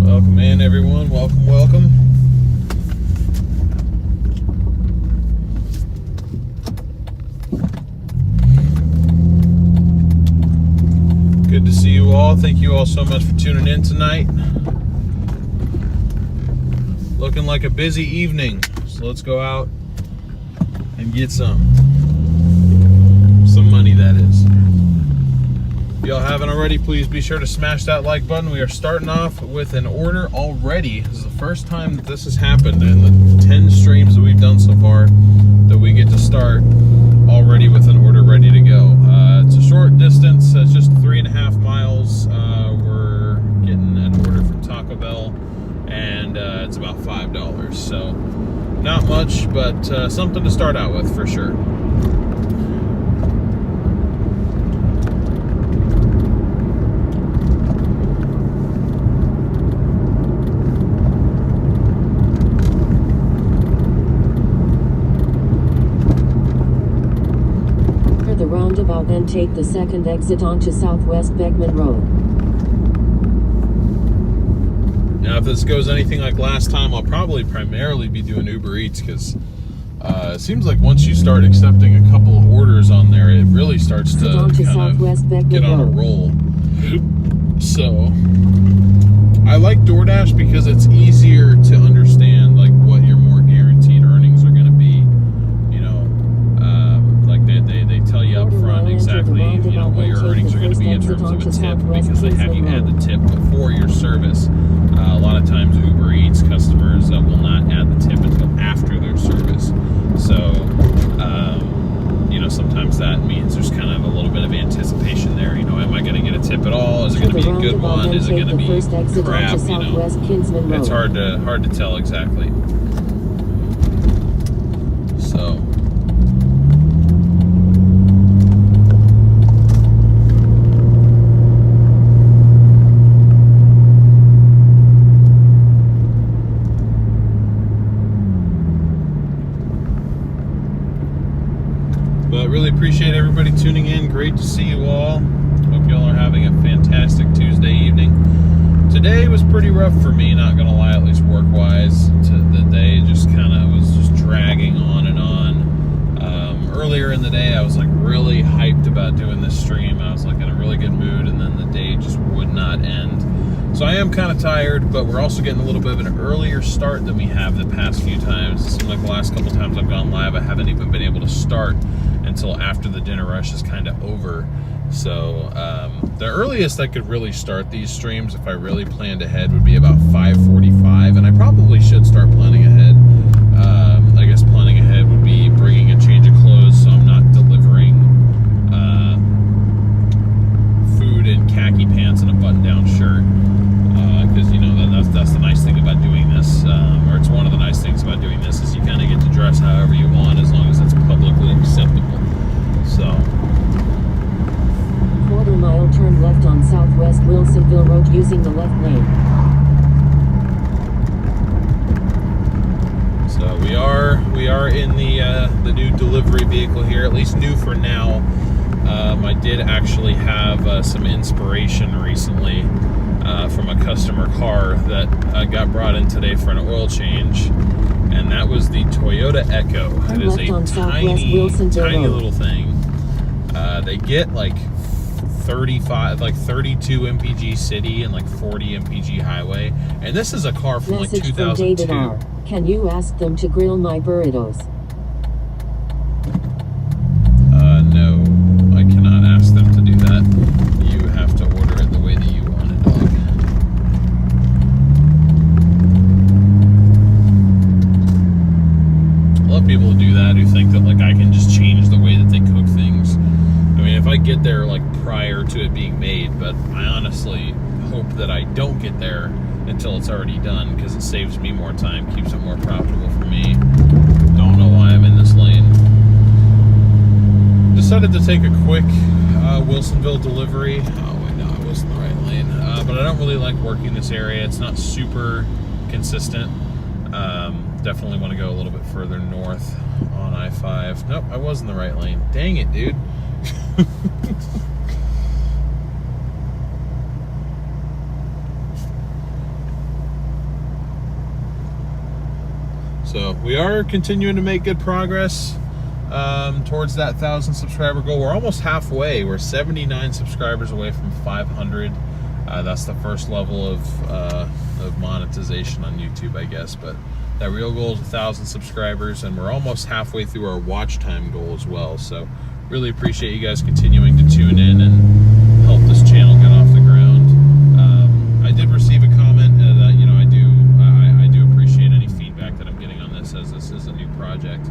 Welcome in, everyone. Welcome. Good to see you all. Thank you all so much for tuning in tonight. Looking like a busy evening, so let's go out and get some money, that is. If y'all haven't already, please be sure to smash that like button. We are starting off with an order already. This is the first time that this has happened in the 10 streams that we've done so far, that we get to start already with an order ready to go. It's a short distance, it's just 3.5 miles. We're getting an order from Taco Bell, and it's about $5. So not much, but something to start out with for sure. Roundabout, then take the second exit onto Southwest Beckman Road. Now, if this goes anything like last time, I'll probably primarily be doing Uber Eats, because it seems like once you start accepting a couple of orders on there, it really starts to kind of get on a roll. So I like DoorDash because it's easier to understand like what your more guaranteed earnings are going to be. You know, like they tell you up front exactly, you know, what your earnings are going to be in terms of a tip, because they have you add the tip before your service. A lot of times Uber Eats customers will not add the tip until after their service. So, you know, sometimes that means there's kind of a little bit of anticipation there. You know, am I going to get a tip at all? Is it going to be a good one? Is it going to be crap? You know, it's hard to tell exactly. So. But really appreciate everybody tuning in. Great to see you all. Hope y'all are having a fantastic Tuesday evening. Today was pretty rough for me, not gonna lie, at least work-wise. The day just kind of was just dragging on and on. Earlier in the day, I was like really hyped about doing this stream. I was like in a really good mood, and then the day just would not end. So I am kind of tired, but we're also getting a little bit of an earlier start than we have the past few times. It seems like the last couple times I've gone live, I haven't even been able to start until after the dinner rush is kind of over. So the earliest I could really start these streams, if I really planned ahead, would be about 5:45, and I probably should start planning ahead. I guess planning ahead would be bringing a change of clothes, so I'm not delivering food in khaki pants and a button-down shirt, because you know that's the nice thing about doing this, or it's one of the nice things about doing this, is you kind of get to dress however you want as long as it's publicly acceptable. So, quarter mile, turn left on Southwest Wilsonville Road using the left lane. So we are in the new delivery vehicle here, at least new for now. I did actually have some inspiration recently from a customer car that got brought in today for an oil change, and that was the Toyota Echo. It is a tiny little thing. They get like 32 mpg city and like 40 mpg highway, and this is a car from like 2002. Can you ask them to grill my burritos? No, I cannot ask them to do that. You have to order it the way that you want it, dog. A lot of people who do that, who think that like I can just change the way that they cook things. I mean, if I get there like prior to it being made, but I honestly hope that I don't get there until it's already done, because it saves me more time, keeps it more profitable for me. Don't know why I'm in this lane. Decided to take a quick Wilsonville delivery. Oh wait, no, I was in the right lane. but I don't really like working this area. It's not super consistent. Definitely want to go a little bit further north on I-5. Nope, I was in the right lane. Dang it, dude. So we are continuing to make good progress towards that 1,000 subscriber goal. We're almost halfway. We're 79 subscribers away from 500. That's the first level of monetization on YouTube, I guess. But that real goal is 1,000 subscribers, and we're almost halfway through our watch time goal as well. So really appreciate you guys continuing to tune in and help this channel get off the ground. I did receive a comment that I do appreciate any feedback that I'm getting on this, as this is a new project.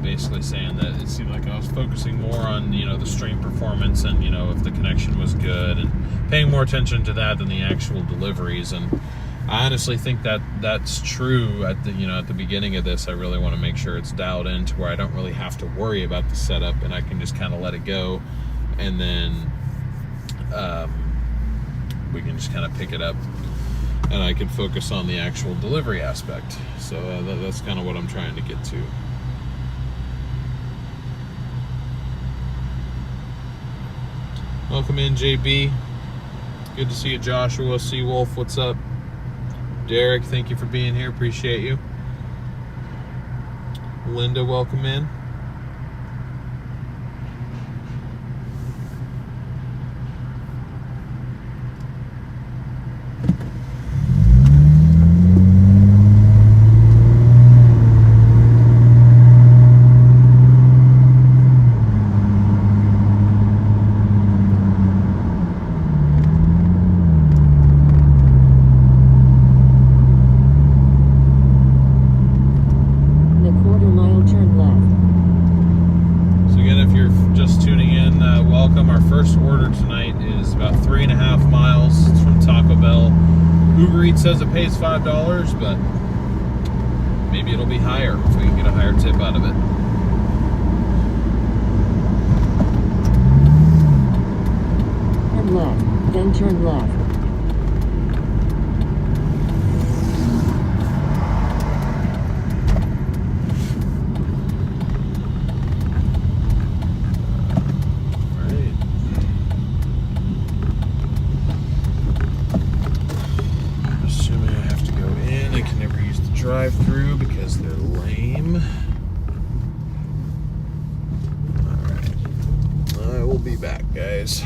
Basically saying that it seemed like I was focusing more on the stream performance and if the connection was good, and paying more attention to that than the actual deliveries. And I honestly think that that's true at the beginning of this. I really want to make sure it's dialed in to where I don't really have to worry about the setup, and I can just kind of let it go, and then we can just kind of pick it up, and I can focus on the actual delivery aspect. So that's kind of what I'm trying to get to. Welcome in, JB. Good to see you, Joshua. Seawolf, what's up? Derek, thank you for being here. Appreciate you. Linda, welcome in. Uber Eats says it pays $5, but maybe it'll be higher if we can get a higher tip out of it. Turn left, then turn left. Drive-through because they're lame. Alright. I will be back, guys.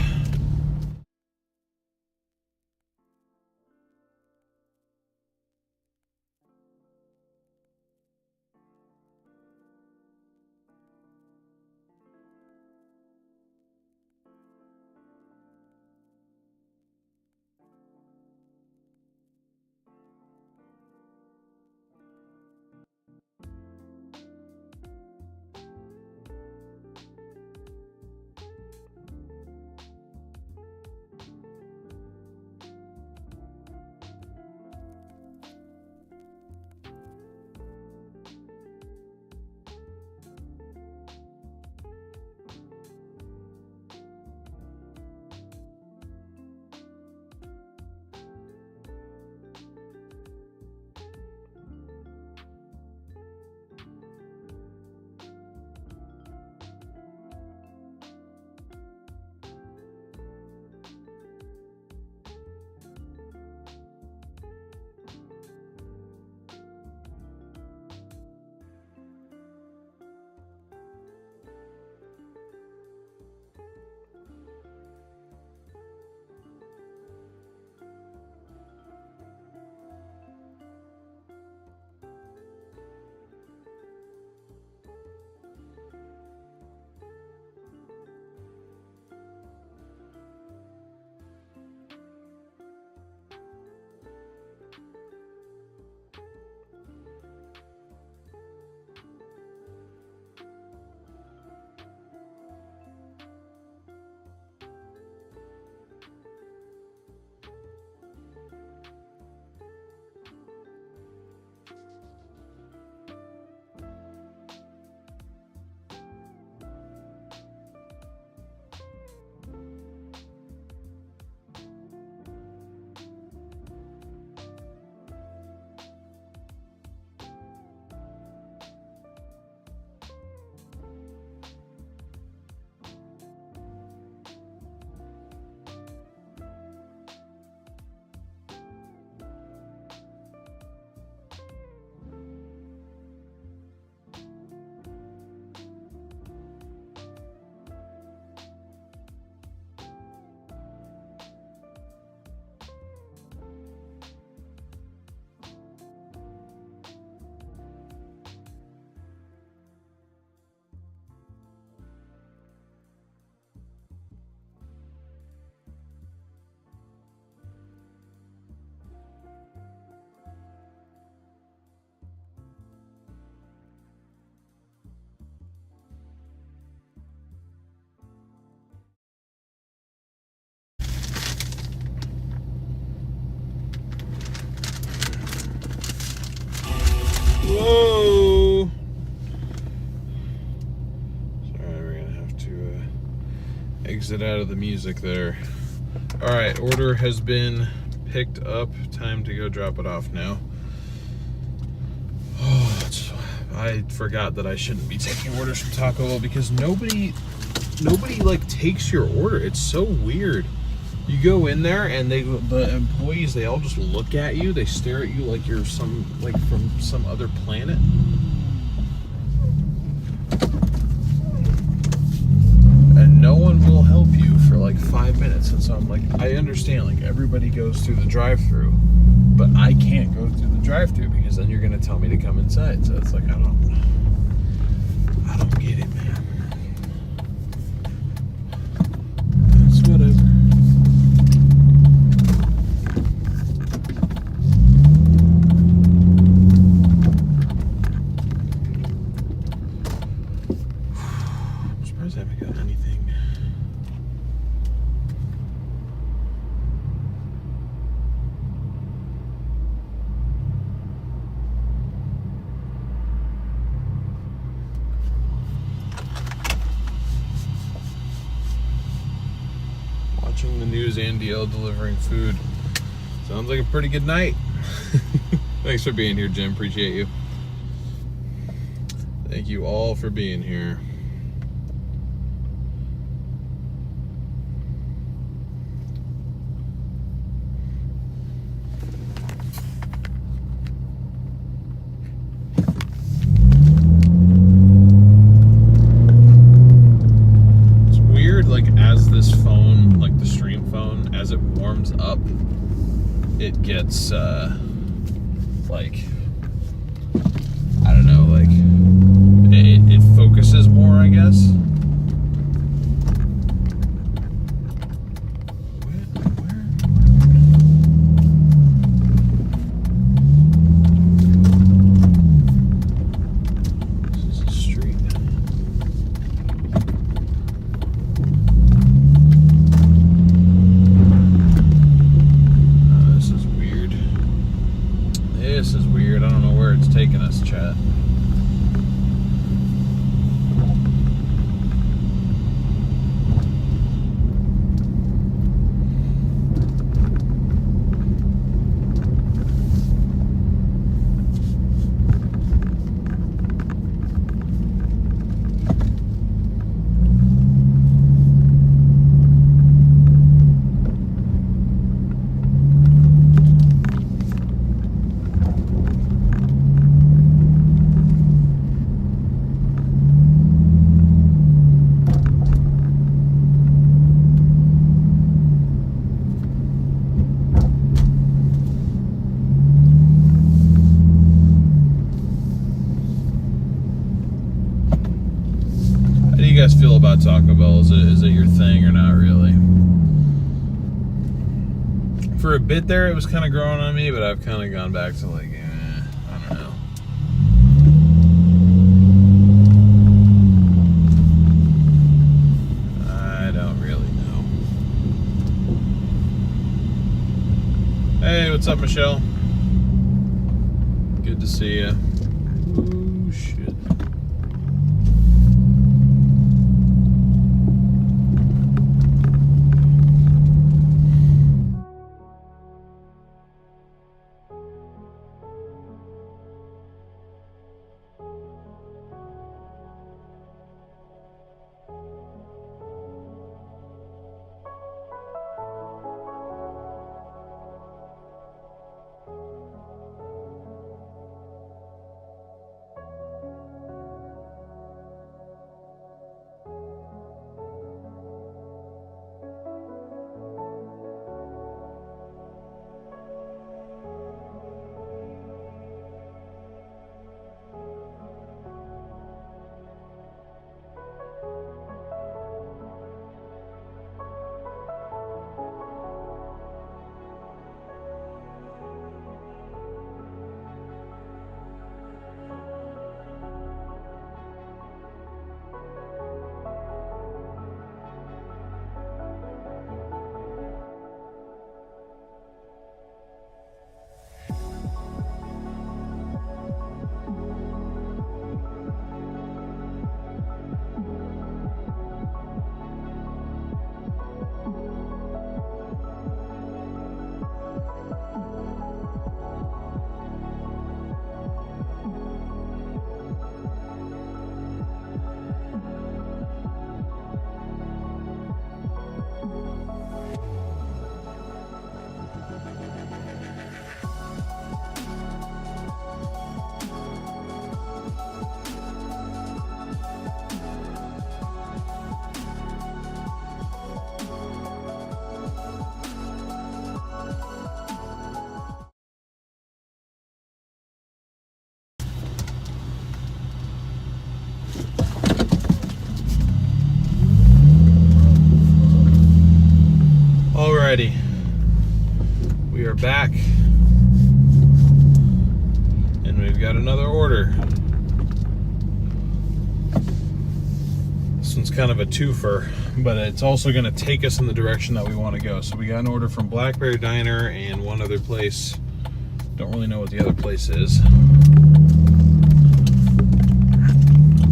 exit out of the music there. All right, order has been picked up. Time to go drop it off now. Oh, I forgot that I shouldn't be taking orders from Taco Bell because nobody like takes your order. It's so weird. You go in there and the employees, they all just look at you. They stare at you like you're from some other planet. And no one will help you for like 5 minutes. And so I'm like, I understand, like everybody goes through the drive-thru, but I can't go through the drive-thru because then you're gonna tell me to come inside. So it's like I don't get it, man. It's whatever. I'm surprised I haven't got anything. Watching the news and DL delivering food. Sounds like a pretty good night. Thanks for being here, Jim. Appreciate you. Thank you all for being here. It's weird, like as this phone, like the stream phone, as it warms up, it gets like, I don't know, like it focuses more, I guess. This is a street. This is weird. This is weird. I don't know where it's taking us, chat. How do you guys feel about Taco Bell? Is it your thing or not really? For a bit there, it was kind of growing on me, but I've kind of gone back to like, I don't know. I don't really know. Hey, what's up, Michelle? Good to see you. Oh, shit. Alrighty, we are back, and we've got another order. This one's kind of a twofer, but it's also going to take us in the direction that we want to go. So we got an order from Blackberry Diner and one other place. Don't really know what the other place is,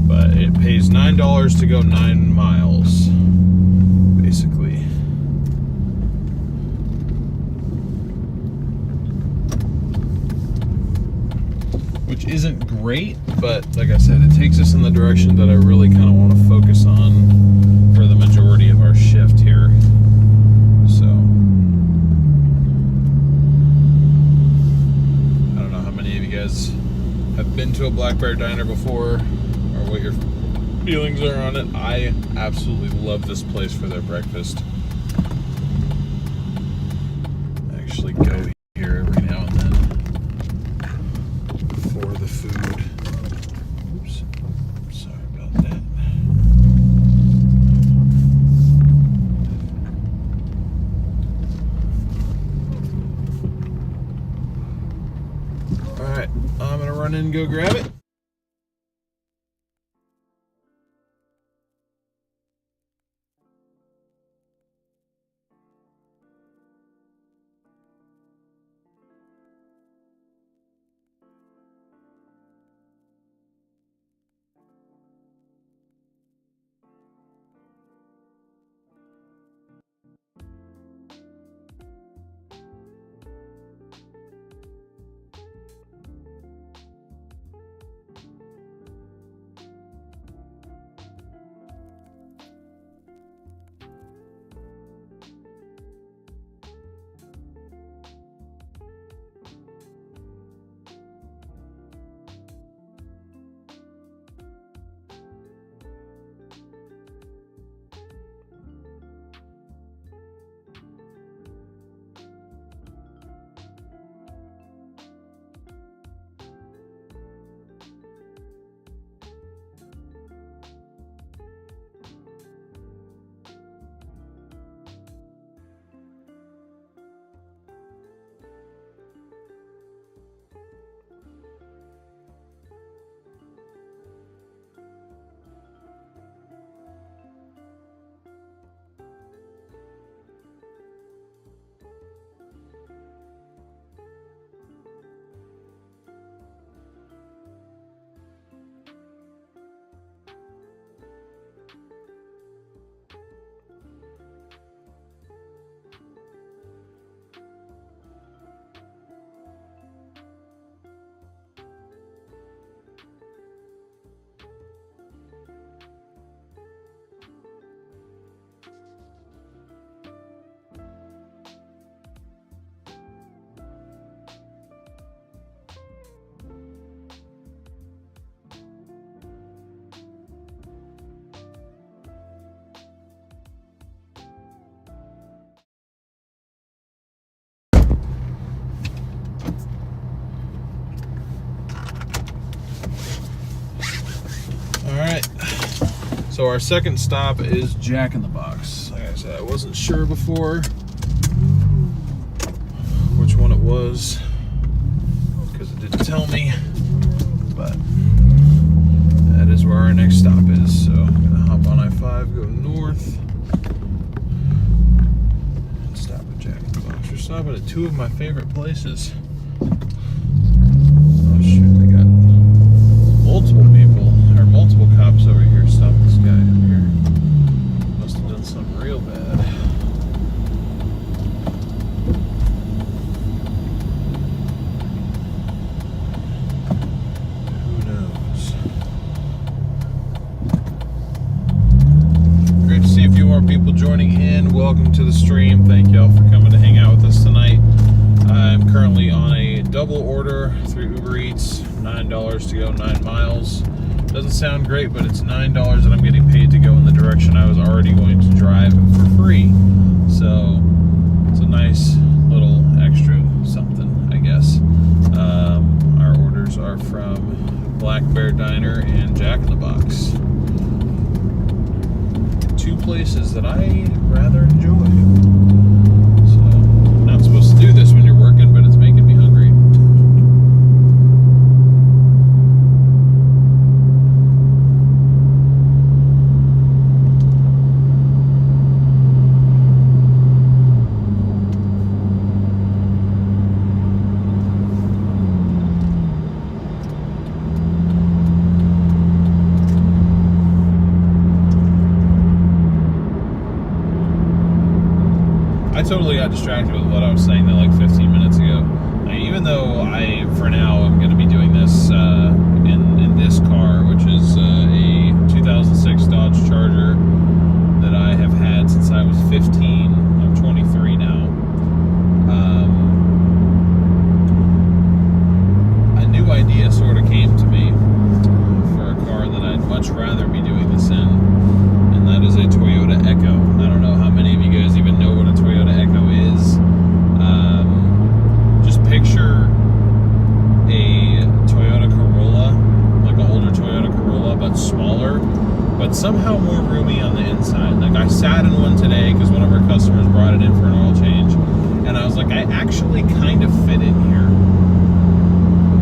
but it pays $9 to go 9 miles, basically. Which isn't great, but like I said, it takes us in the direction that I really kind of want to focus on for the majority of our shift here. So I don't know how many of you guys have been to a Blackberry Diner before, or what your feelings are on it. I absolutely love this place for their breakfast. I actually go here every now and then for the food. Oops, sorry about that. Alright, I'm gonna run in and go grab it. Alright, so our second stop is Jack in the Box. Like I said, I wasn't sure before which one it was because it didn't tell me, but that is where our next stop is. So I'm going to hop on I-5, go north, and stop at Jack in the Box. We're stopping at two of my favorite places. Oh shoot, they got multiple people, or multiple cops over here stopping this guy over here. Must have done something real bad. Who knows? Great to see a few more people joining in. Welcome to the stream. Thank y'all for coming to hang out with us tonight. I'm currently on a double order through Uber Eats, $9 to go 9 miles. Doesn't sound great, but it's $9 that I'm getting paid to go in the direction I was already going to drive for free. So it's a nice little extra something, I guess. Our orders are from Black Bear Diner and Jack in the Box. Two places that I rather enjoy. So totally got distracted with what I was saying there like 15 minutes ago. Even though I, for now, am going to be doing this in this car, which is a 2006 Dodge Charger that I have had since I was 15. I'm 23 now. A new idea sort of came to me for a car that I'd much rather be doing this in, and that is a Toyota Echo. I don't know how many of you guys even know what a Toyota Echo is. Just picture a Toyota Corolla, like an older Toyota Corolla, but smaller, but somehow more roomy on the inside. Like, I sat in one today because one of our customers brought it in for an oil change, and I was like, I actually kind of fit in here.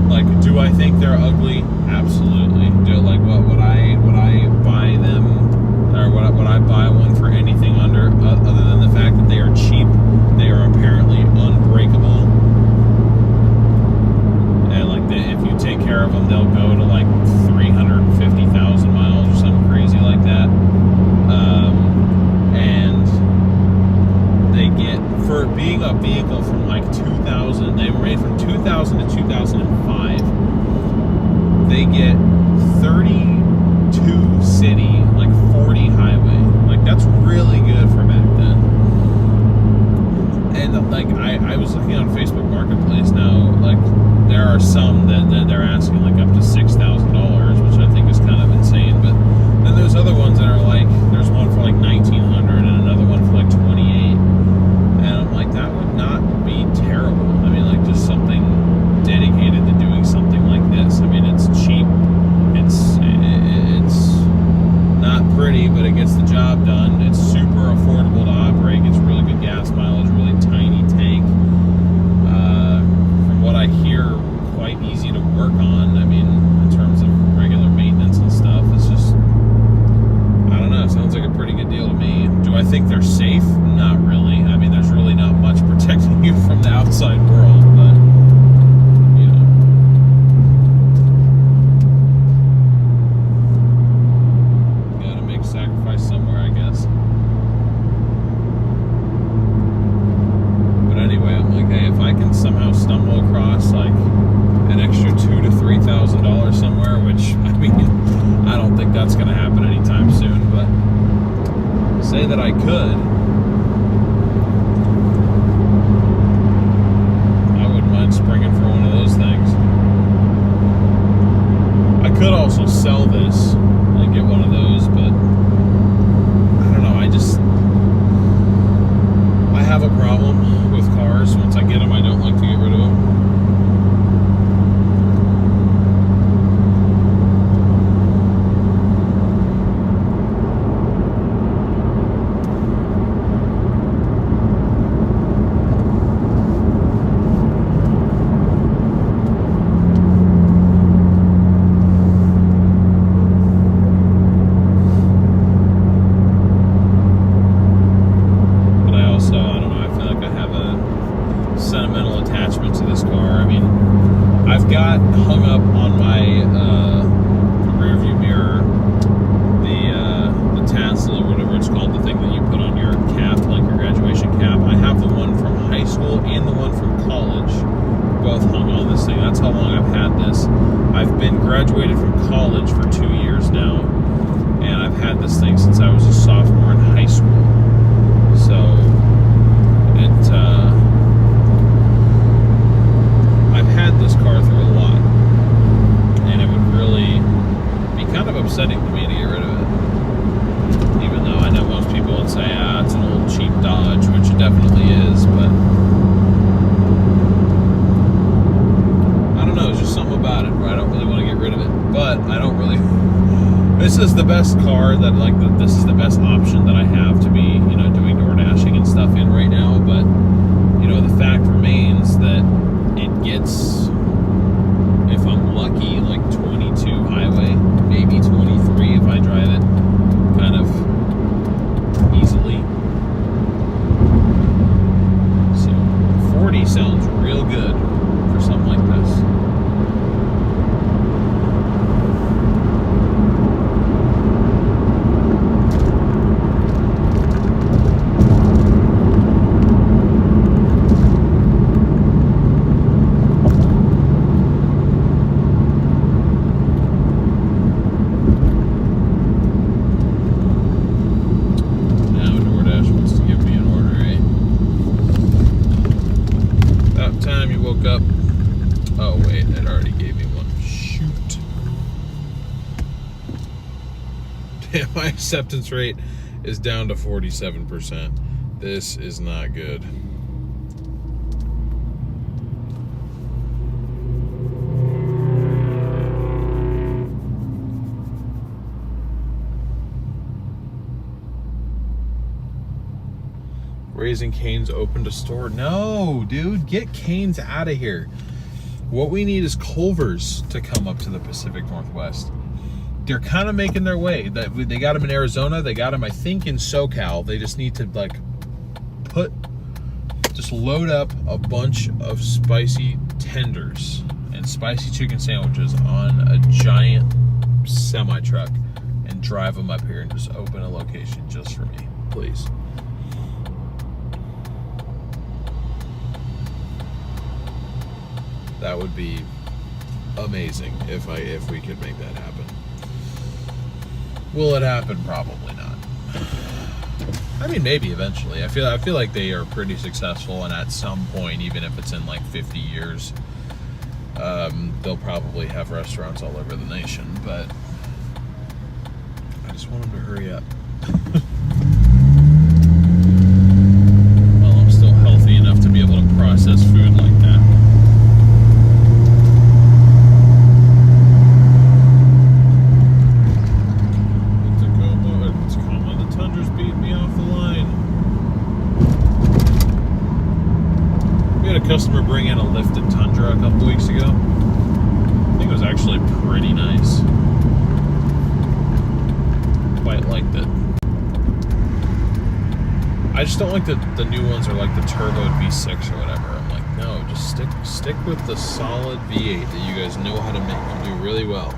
Like, do I think they're ugly? Absolutely. Like, would I buy them, or would I buy one for anything other than the fact that they are cheap? They are apparently unbreakable. If you take care of them, they'll go to like 350,000 miles or something crazy like that. And they get, for being a vehicle from like 2000, they were made from 2000 to 2005. They get 32 city, like 40 highway. Like, that's really good for back then. And like, I was looking on Facebook Marketplace now, like, there are some that they're asking like up to $6,000, which I think is kind of insane. But then there's other ones that are like, there's one for like $1,900 and another one for like $28,000, and I'm like, that would not be terrible. I mean, like, just something dedicated to doing something like this. I mean, it's cheap, it's not pretty, but it gets the job done. It's super affordable to operate, gets really good gas mileage, really tiny tank. From what I hear, quite easy to work on. I mean, in terms of regular maintenance and stuff, it's just, I don't know, it sounds like a pretty good deal to me. Do I think they're safe? Not really. I mean, there's really not much protecting you from the outside world, but, you know. Gotta make sacrifice somewhere, I guess. But anyway, I'm like, hey, if I can somehow stumble across like an extra $2,000 to $3,000 somewhere, which, I mean, I don't think that's going to happen anytime soon, but say that I could, I wouldn't mind springing for one of those things. I could also sell this and get one of those, but I don't know, I have a problem with cars. Once I get them, I don't like to get rid of them. Sentimental attachment to this car. I mean, I've got hung up on my rear view mirror the tassel or whatever it's called, the thing that you put on your cap, like your graduation cap. I have the one from high school and the one from college, both hung on this thing. That's how long I've had this. I've been graduated from college for 2 years now, and I've had this thing since I was a sophomore in high school. So I've had this car through a lot, and it would really be kind of upsetting to me to get rid of it. Even though I know most people would say, it's an old cheap Dodge, which it definitely is, but I don't know, it's just something about it where I don't really want to get rid of it. But I don't really, this is the best car that, like, this is the best option that I have to be, you know, doing door dashing and stuff in right now. But, you know, the fact remains that it gets, if I'm lucky, like 22 highway, maybe 23 if I drive it kind of easily. So 40 sounds real good for something like this. Oh, wait, it already gave me one. Shoot. Damn, my acceptance rate is down to 47%. This is not good. Raising Cane's opened a store. No, dude, get Cane's out of here. What we need is Culver's to come up to the Pacific Northwest. They're kind of making their way. They got them in Arizona. They got them, I think, in SoCal. They just need to just load up a bunch of spicy tenders and spicy chicken sandwiches on a giant semi truck and drive them up here and just open a location just for me, please. That would be amazing if we could make that happen. Will it happen? Probably not. I mean, maybe eventually. I feel like they are pretty successful, and at some point, even if it's in like 50 years, they'll probably have restaurants all over the nation. But I just want them to hurry up. Well, I'm still healthy enough to be able to process food like that. Customer bring in a lifted Tundra a couple weeks ago. I think it was actually pretty nice. Quite liked it. I just don't like the new ones are like the turboed V6 or whatever. I'm like, no, just stick with the solid V8 that you guys know how to make. You do really well.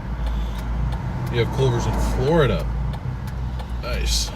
You have Culver's in Florida. Nice.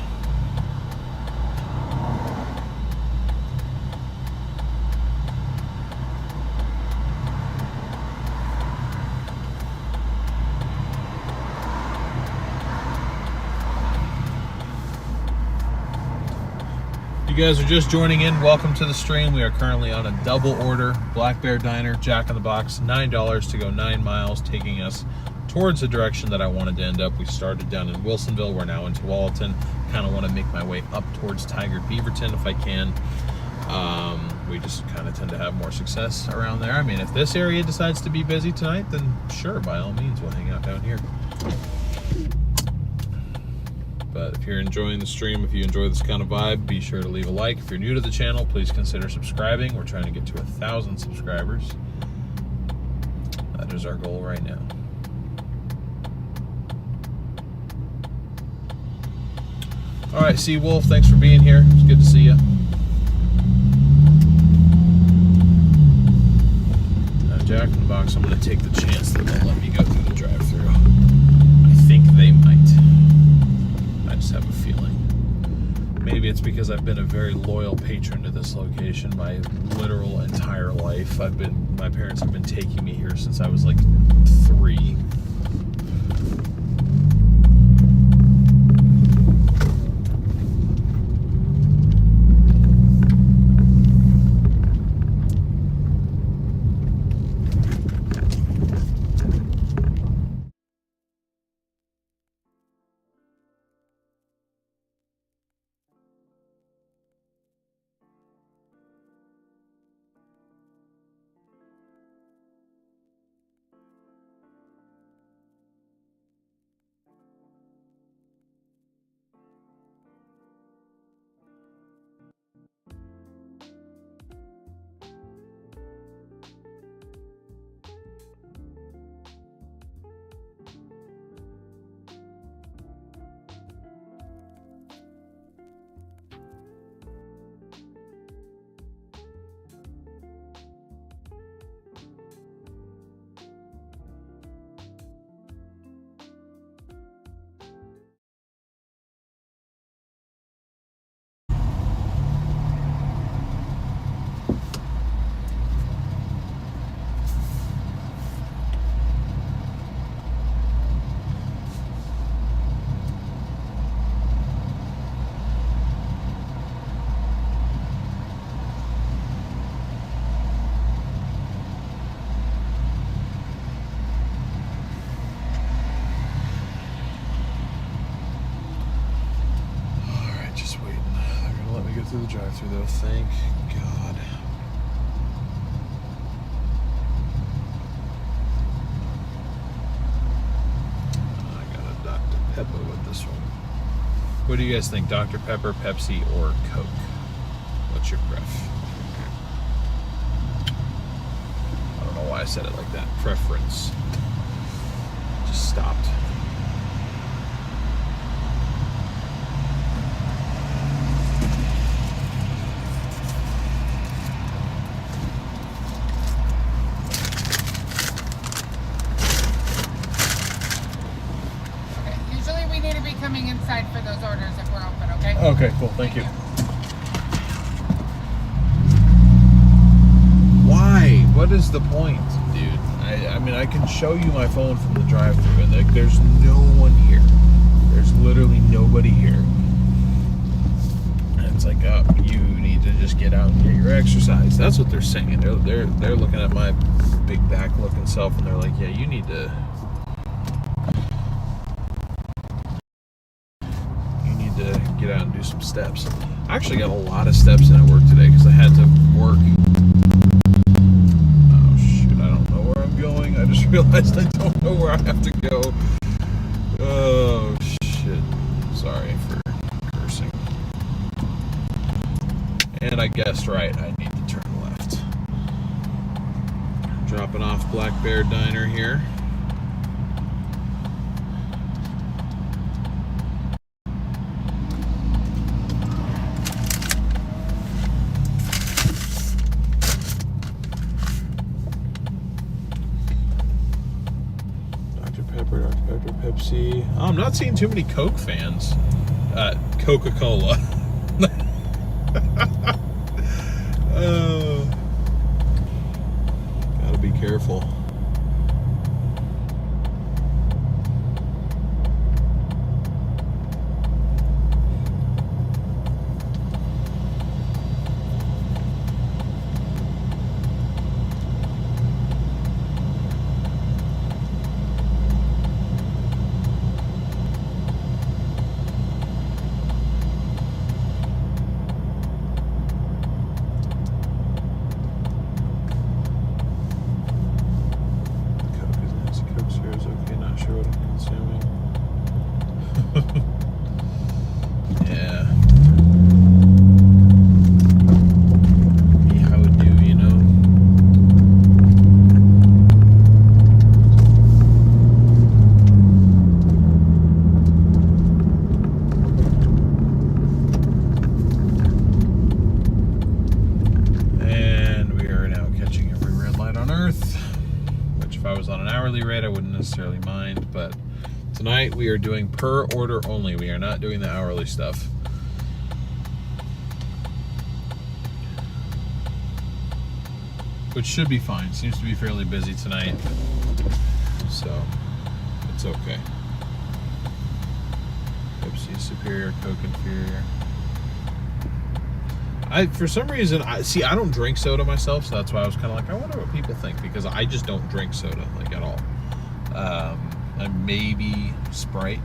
You guys are just joining in, welcome to the stream. We are currently on a double order. Black Bear Diner, Jack in the Box, $9 to go 9 miles, taking us towards the direction that I wanted to end up. We started down in Wilsonville, we're now in Tualatin. Kind of want to make my way up towards Tigard Beaverton if I can. We just kind of tend to have more success around there. I mean, if this area decides to be busy tonight, then sure, by all means, we'll hang out down here. But if you're enjoying the stream, if you enjoy this kind of vibe, be sure to leave a like. If you're new to the channel, please consider subscribing. We're trying to get to 1,000 subscribers. That is our goal right now. All right, Sea Wolf, thanks for being here. It's good to see you. Jack in the Box, I'm going to take the chance that they'll let me go through the drive-thru. I think they might. I just have a feeling. Maybe it's because I've been a very loyal patron to this location my literal entire life. My parents have been taking me here since I was like 3. drive-thru though, thank God. I got a Dr. Pepper with this one. What do you guys think? Dr. Pepper, Pepsi, or Coke? What's your pref? I don't know why I said it like that. Preference. Just stopped. Coming inside for those orders if we're open, okay? Okay, cool. Thank you. Why? What is the point, dude? I mean, I can show you my phone from the drive-thru, and like, there's no one here. There's literally nobody here. And it's like, oh, you need to just get out and get your exercise. That's what they're saying. They're looking at my big back-looking self, and they're like, yeah, you need to get out and do some steps. I actually got a lot of steps in at work today because I had to work. Oh shoot, I don't know where I'm going. I just realized I don't know where I have to go. Oh shit. Sorry for cursing. And I guessed right, I need to turn left. Dropping off Black Bear Diner here. Dr. Pepper, Pepsi. Oh, I'm not seeing too many Coke fans. Coca-Cola. Gotta be careful. Yeah. Be how it do, you know. And we are now catching every red light on Earth, which if I was on an hourly rate, I wouldn't necessarily mind, but tonight we are doing per order only. We are not doing the hourly stuff. Which should be fine. Seems to be fairly busy tonight. So, it's okay. Pepsi superior, Coke inferior. For some reason, I don't drink soda myself, so that's why I was kind of like, I wonder what people think, because I just don't drink soda, like, at all. And maybe Sprite.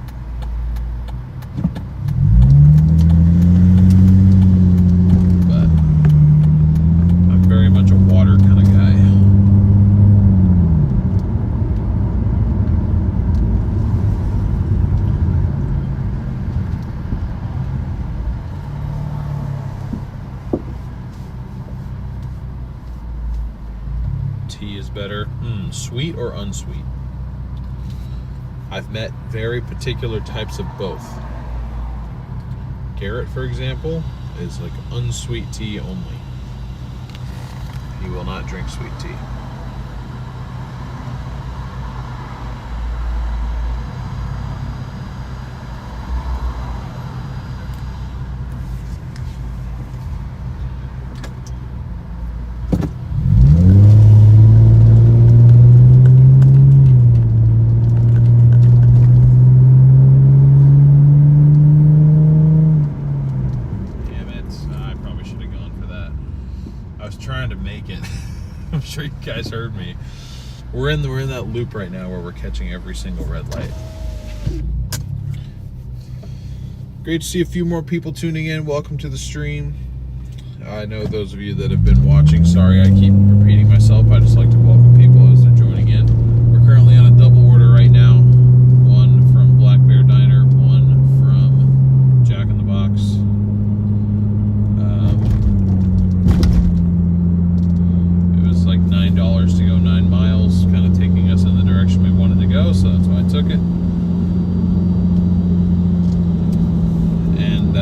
But I'm very much a water kind of guy. Tea is better. Sweet or unsweet? I've met very particular types of both. Garrett, for example, is like unsweet tea only. He will not drink sweet tea. Trying to make it. I'm sure you guys heard me. We're in that loop right now where we're catching every single red light. Great to see a few more people tuning in. Welcome to the stream. I know those of you that have been watching, sorry I keep repeating myself. I just like to welcome people as they're joining in. We're currently on a double order right now. One from Black Bear Diner, one from Jack in the Box. It was like $9 to go 9 miles, kind of taking us in the direction we wanted to go, so that's why I took it. And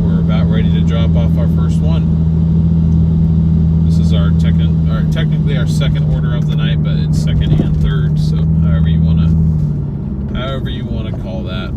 we're about ready to drop off our first one. This is our technically our second order of the night, but it's second and third, so however you wanna call that.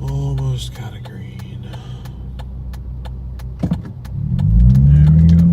Almost got a green. There we go.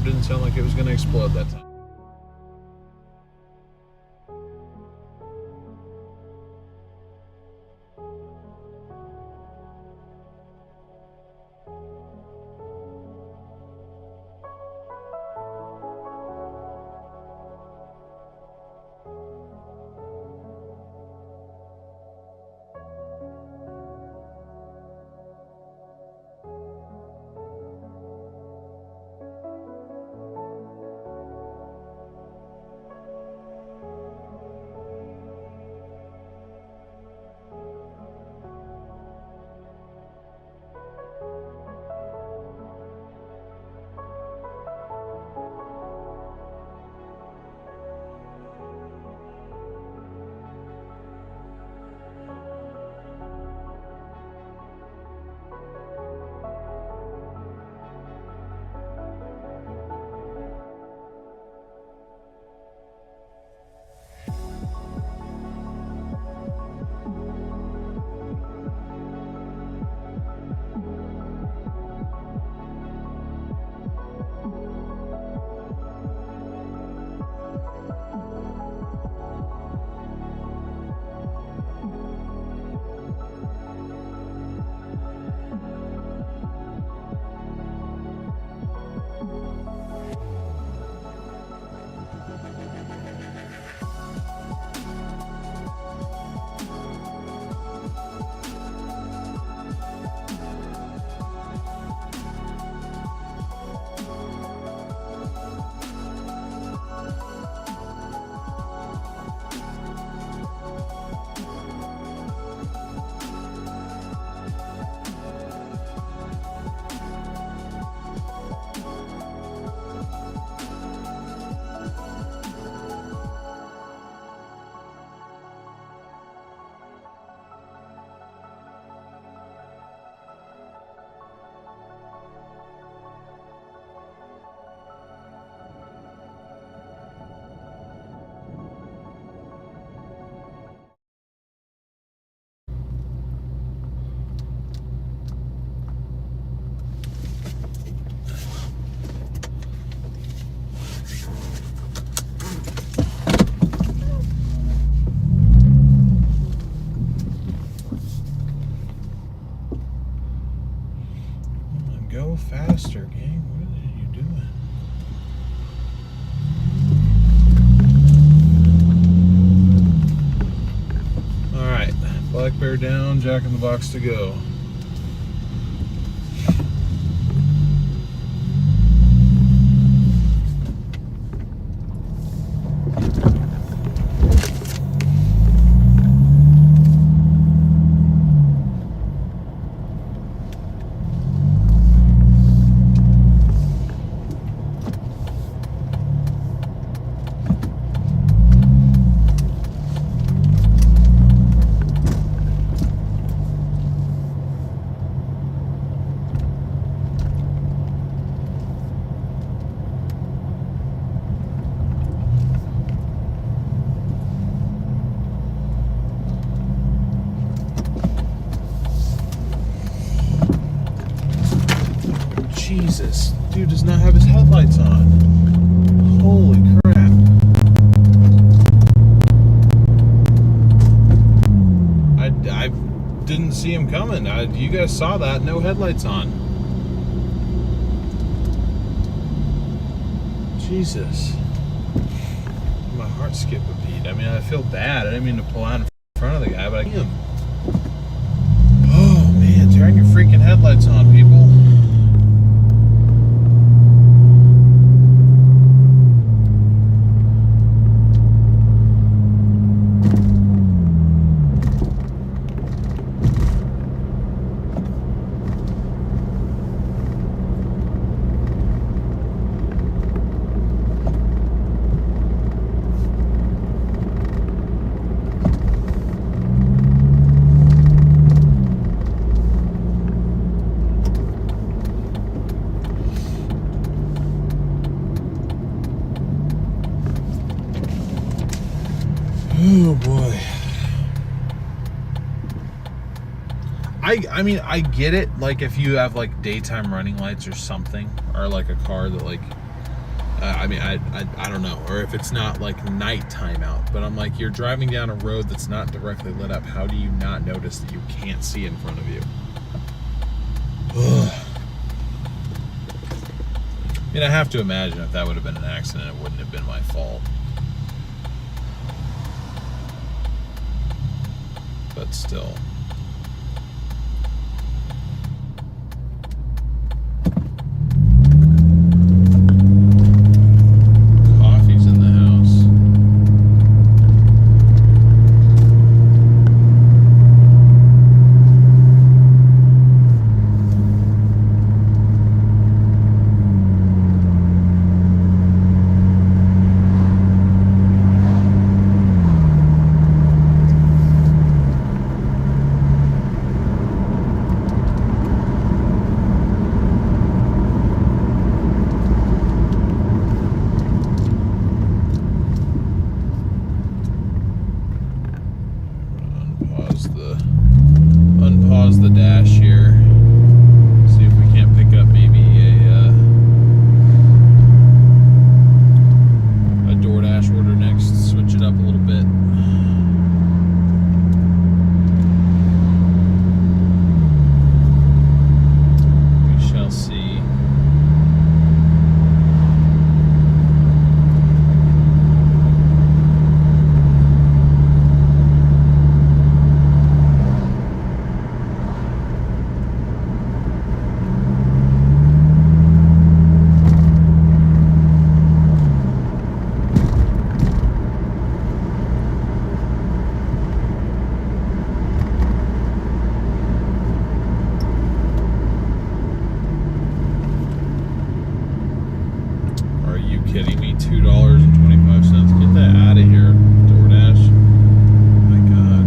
Didn't sound like it was going to explode that time. Black Bear down, Jack in the Box to go. Jesus, dude does not have his headlights on. Holy crap. I didn't see him coming. You guys saw that, no headlights on. Jesus. My heart skipped a beat. I mean, I feel bad. I didn't mean to pull out in front of the guy, but I am. Oh man, turn your freaking headlights on, people. Oh boy. I mean, I get it, like if you have like daytime running lights or something, or like a car that like I mean, I don't know, or if it's not like nighttime out, but I'm like, you're driving down a road that's not directly lit up. How do you not notice that you can't see in front of you? Ugh. I mean, I have to imagine if that would have been an accident, it wouldn't have been my fault. But still. Coffee's in the house. Unpause the dash here. See if we can't pick up maybe a DoorDash order next. Switch it up a little bit. We shall see. Kidding me? $2.25. Get that out of here, DoorDash. Oh my god.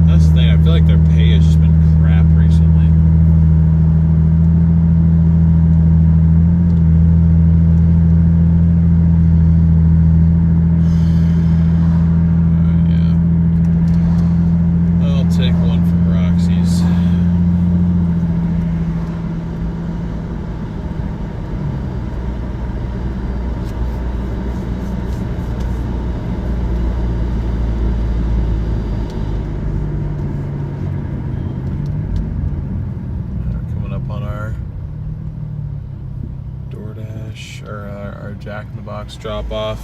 That's the thing, I feel like their pay has just been crap recently. Yeah. I'll take one from Roxy's. DoorDash or our Jack in the Box drop off.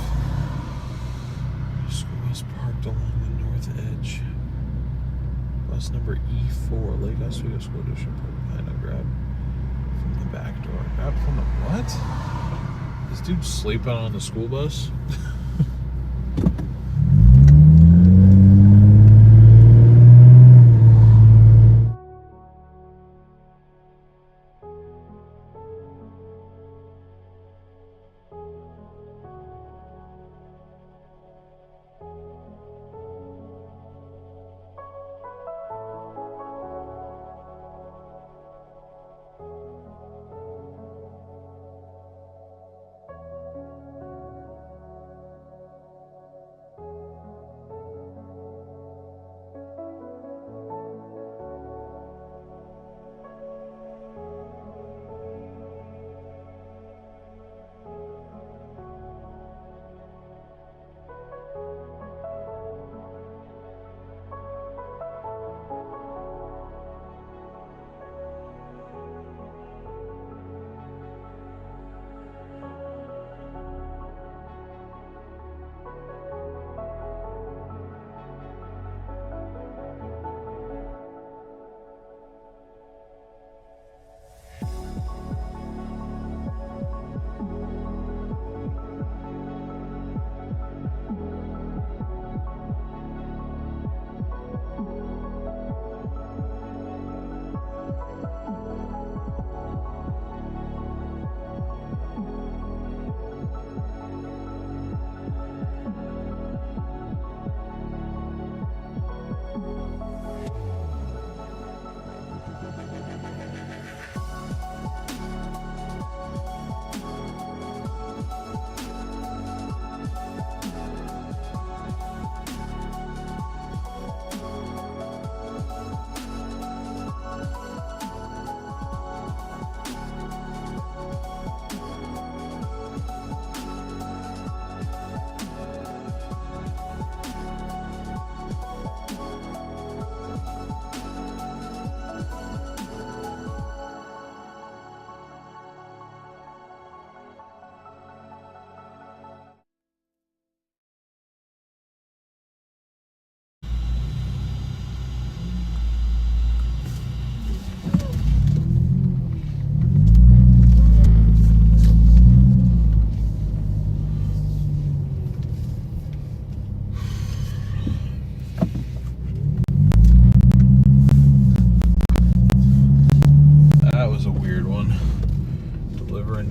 School is parked along the to Edge. Bus number E4, Lake Oswego School District. Behind, I grab from the back door. Grab from the what? This dude sleeping on the school bus?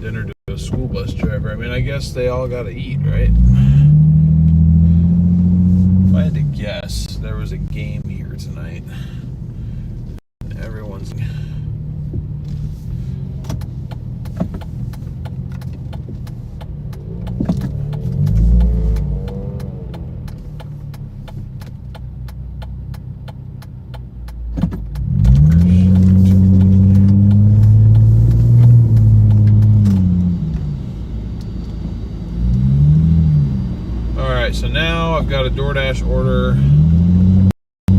Dinner to a school bus driver. I mean, I guess they all gotta eat, right? If I had to guess, there was a game here tonight. Everyone's... So now I've got a DoorDash order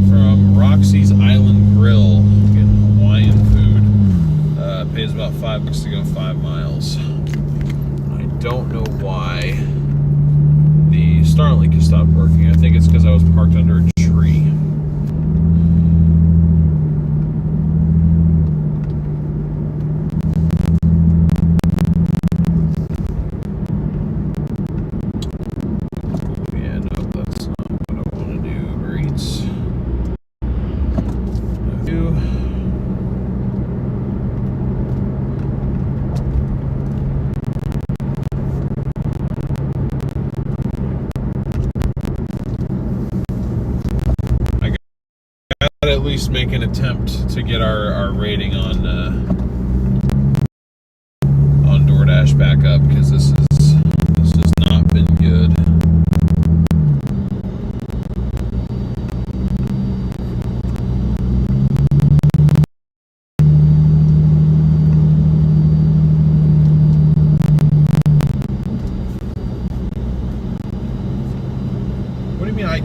from Roxy's Island Grill. I'm getting Hawaiian food. Pays about $5 to go 5 miles. I don't know why the Starlink has stopped working. I think it's because I was parked under a tree. At least make an attempt to get our rating on DoorDash back up, because this has not been good. What do you mean? I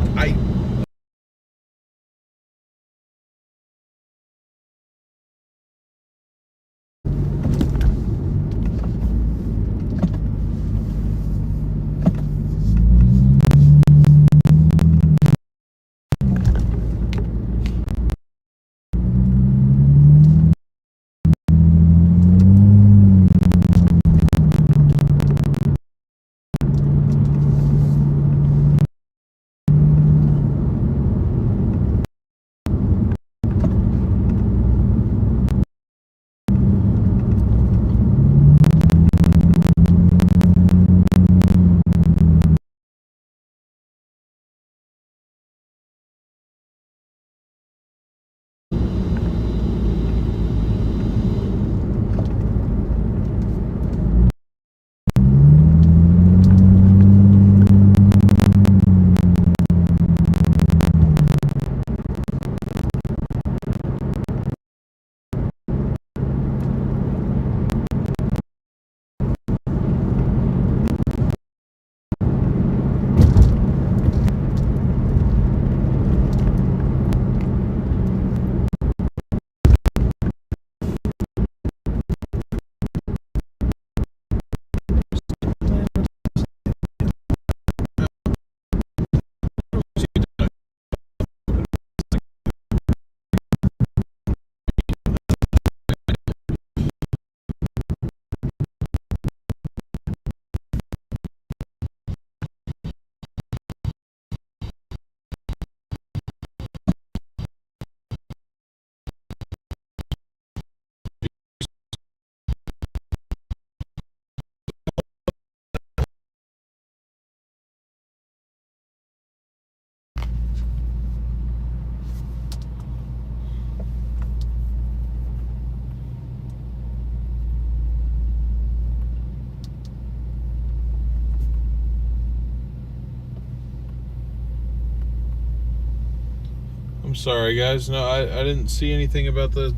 I'm sorry, guys. No, I didn't see anything about the.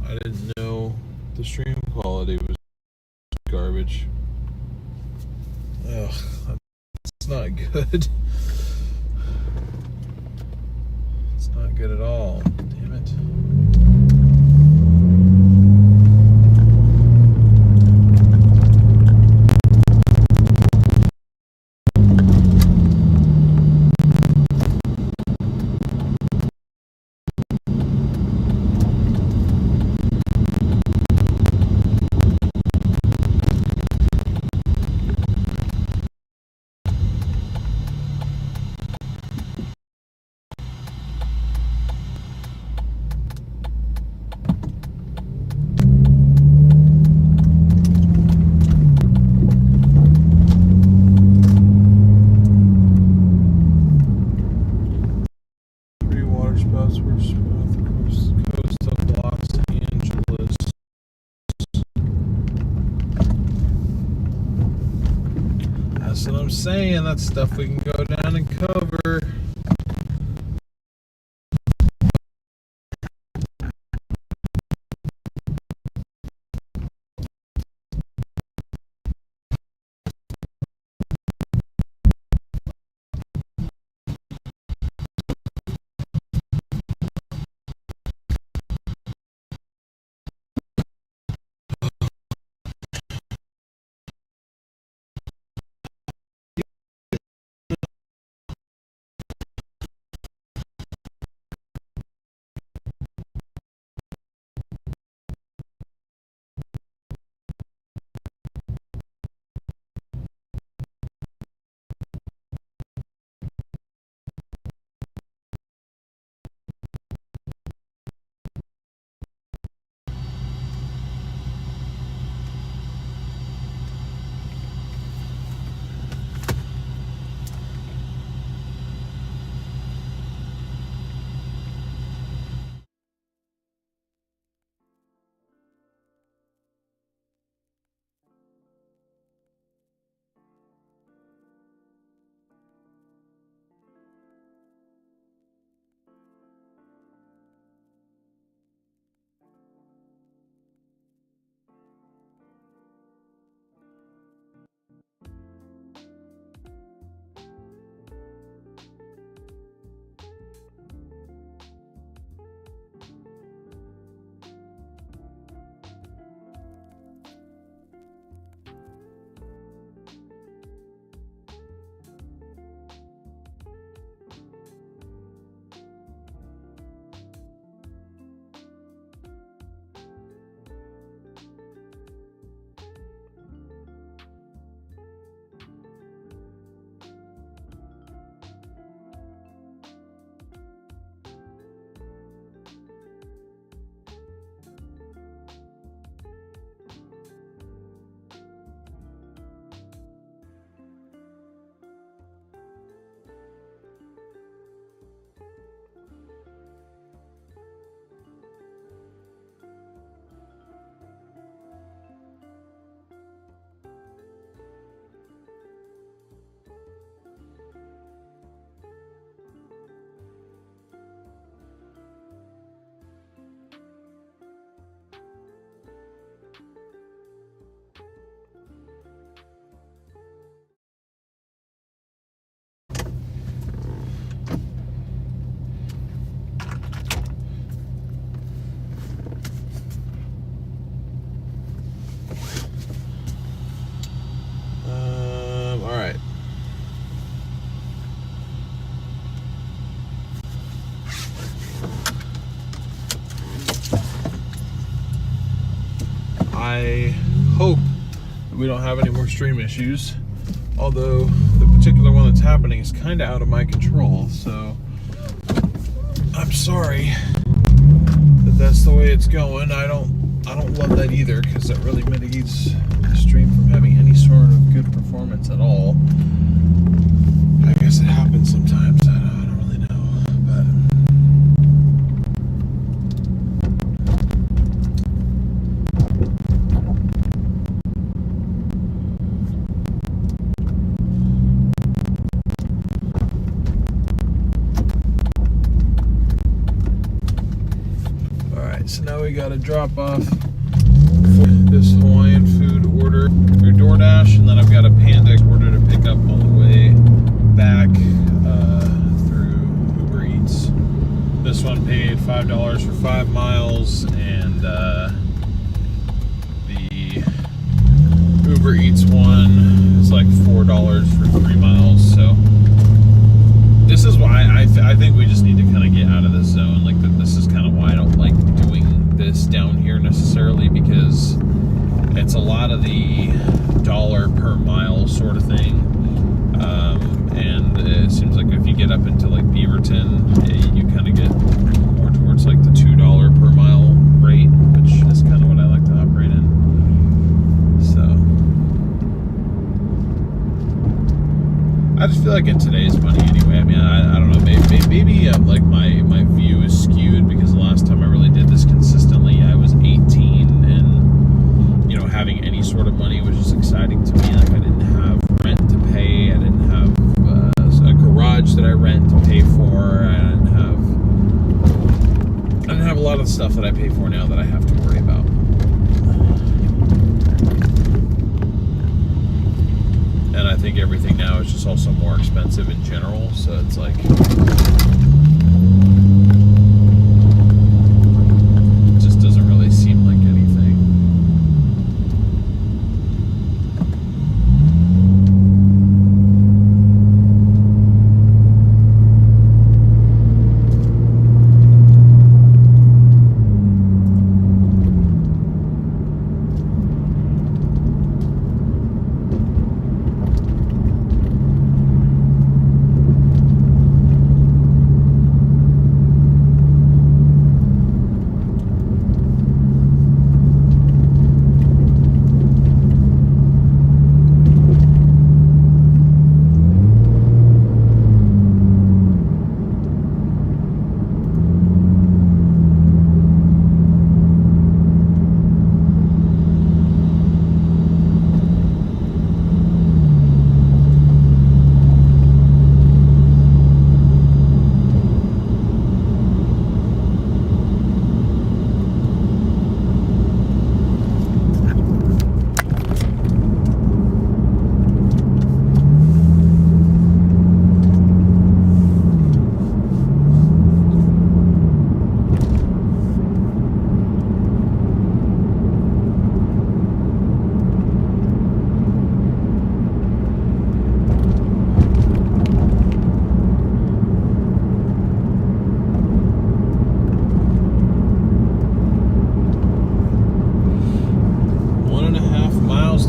I didn't know the stream quality was garbage. Ugh, it's not good. It's not good at all. Damn it. 3 water spouts were off the coast of Los Angeles. That's what I'm saying. That's stuff we can go down and cover. I hope that we don't have any more stream issues, although the particular one that's happening is kind of out of my control, so I'm sorry that that's the way it's going. I don't love that either, because that really mitigates the stream from having any sort of good performance at all. I guess it happens sometimes. I don't really know, but got a drop off for this Hawaiian food order through DoorDash, and then I've got a Panda order to pick up on the way back through Uber Eats. This one paid $5 for 5 miles, and the Uber Eats one is like $4 for 3 miles. So this is why I think we just need to kind of get out of this zone. Like this is kind of why I don't like doing this down here necessarily, because it's a lot of the dollar per mile sort of thing. And it seems like if you get up into like Beaverton, you kind of get more towards like the $2 per mile rate, which is kind of what I like to operate in. So I just feel like in today's money anyway, I mean, I don't know, maybe like my view is skewed, because the last time I really did this consistently, I was 18, and, you know, having any sort of money was just exciting to me. Like, I didn't have rent to pay, I didn't have a garage that I rent to pay for, I didn't have a lot of the stuff that I pay for now that I have to worry about. And I think everything now is just also more expensive in general, so it's like, it just doesn't really seem like anything.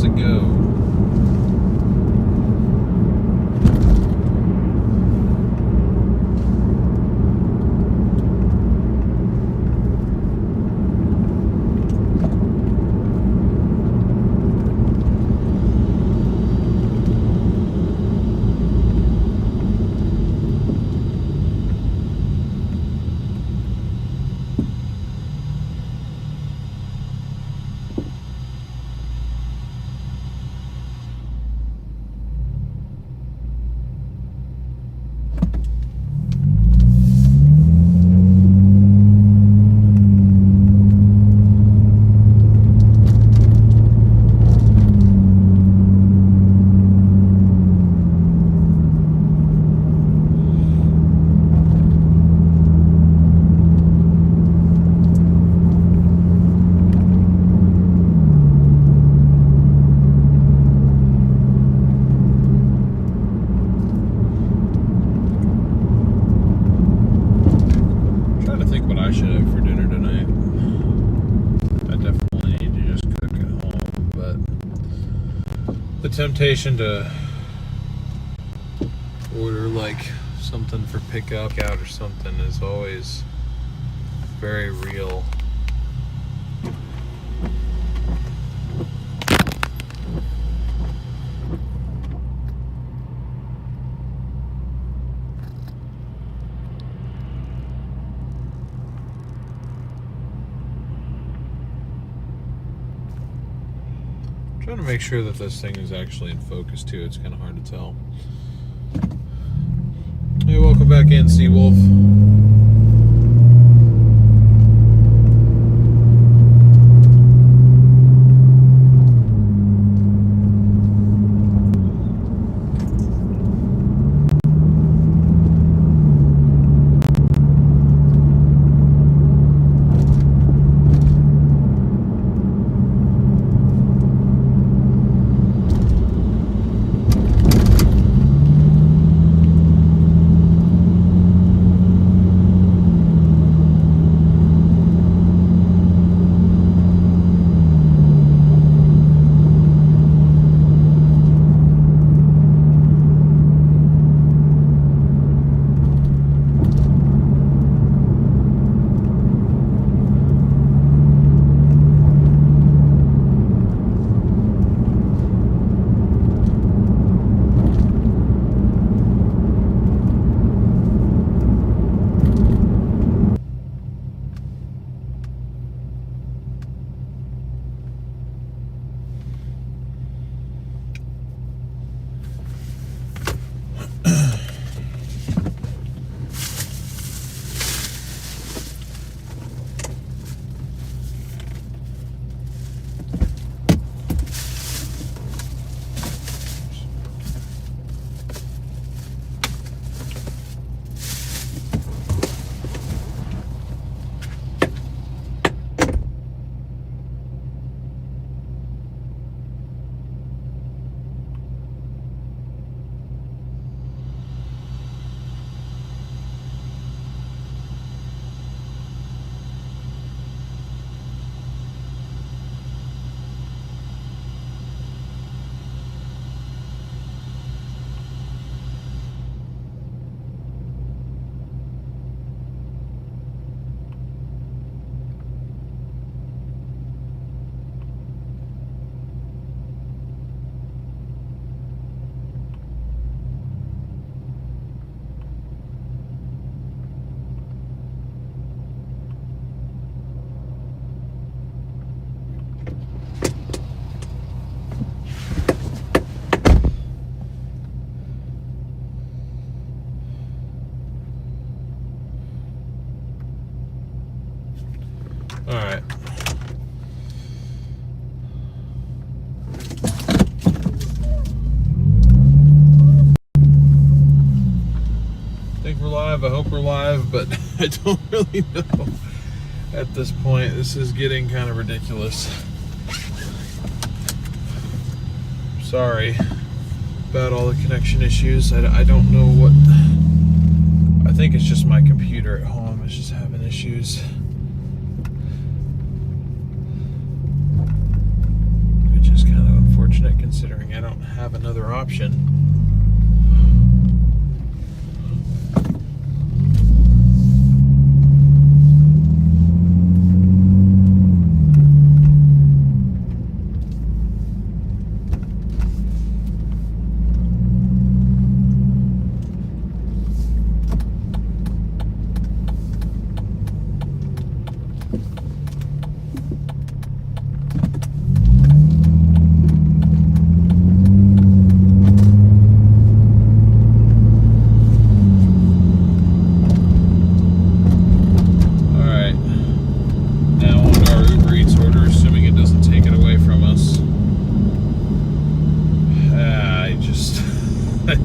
To go. The temptation to order like something for pickup out or something is always very real. Trying to make sure that this thing is actually in focus too. It's kind of hard to tell. Hey, welcome back in, Seawolf. live. I hope we're live, but I don't really know at this point. This is getting kind of ridiculous. Sorry about all the connection issues. I don't know what... I think it's just my computer at home is just having issues. Which is kind of unfortunate considering I don't have another option.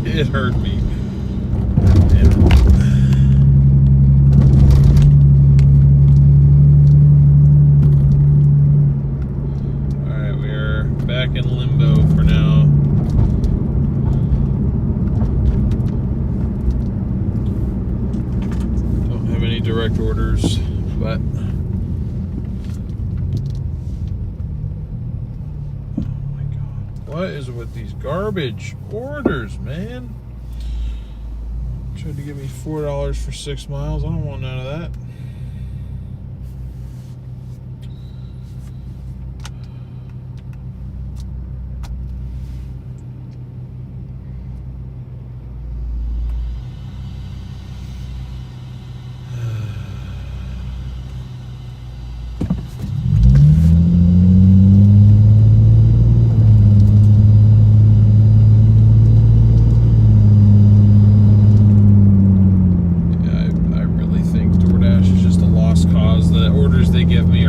It hurt me. Alright, we are back in limbo for now. Don't have any direct orders, but what is with these garbage orders, man? Tried to give me $4 for 6 miles. I don't want none of that.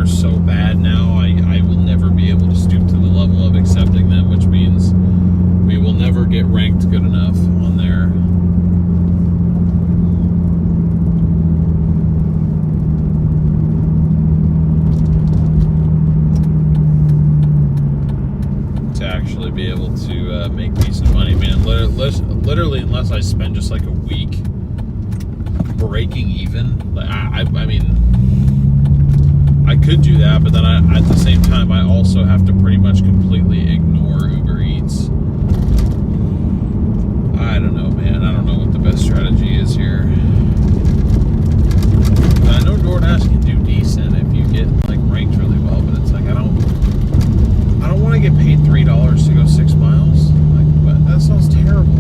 So bad now, I will never be able to stoop to the level of accepting them, which means we will never get ranked good enough on there. To actually be able to make decent money, man. Literally, unless I spend just like a week breaking even, like I mean, I could do that, but then at the same time, I also have to pretty much completely ignore Uber Eats. I don't know, man. I don't know what the best strategy is here. I know DoorDash can do decent if you get like ranked really well, but it's like I don't want to get paid $3 to go 6 miles. Like, but that sounds terrible.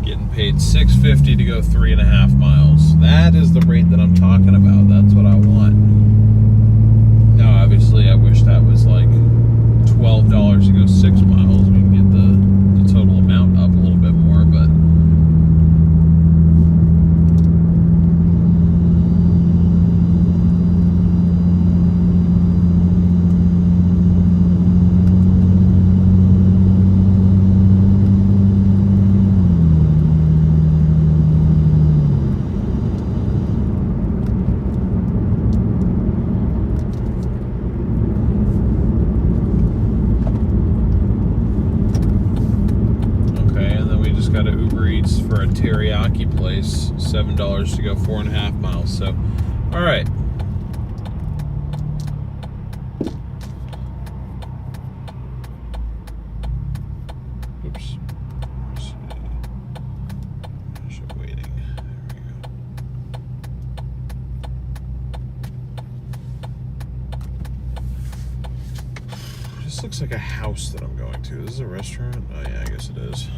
Getting paid $6.50 to go 3.5 miles. That is the rate that I'm talking about. That's what I want. Now, obviously, I wish that was like $12 to go 6 miles. We can get the total amount up a little bit more, but got an Uber Eats for a teriyaki place, $7 to go 4.5 miles. So, all right. Oops. Waiting. There we go. This looks like a house that I'm going to. This is a restaurant? Oh yeah, I guess it is.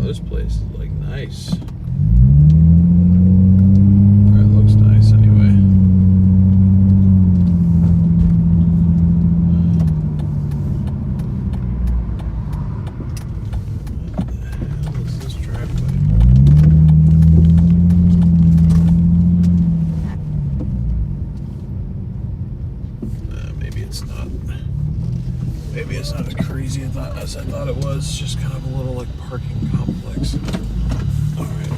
This place is like nice. Or it looks nice anyway. What the hell is this driveway? Maybe it's not. Maybe it's not as crazy as I thought it was. It's just kind of a little like parking complex. All right.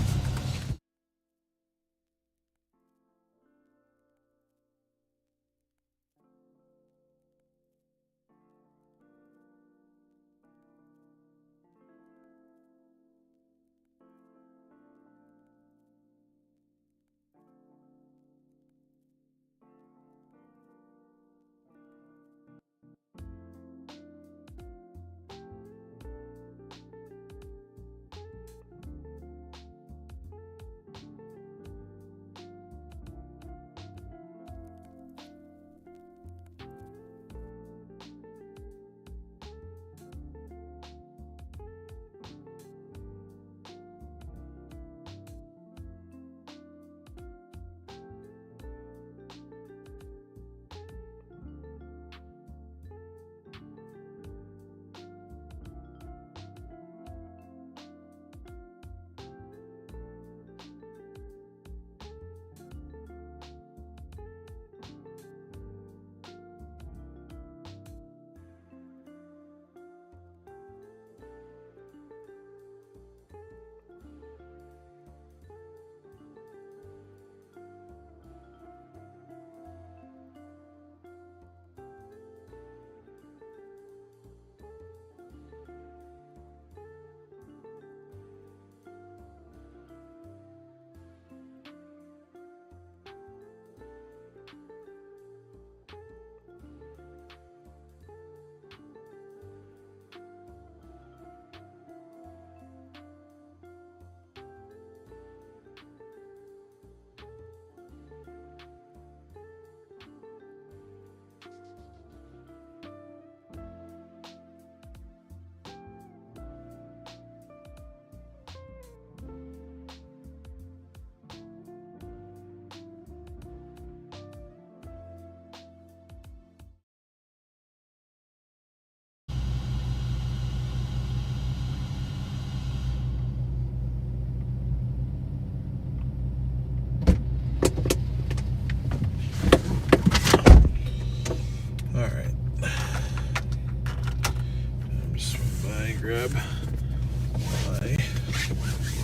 grab my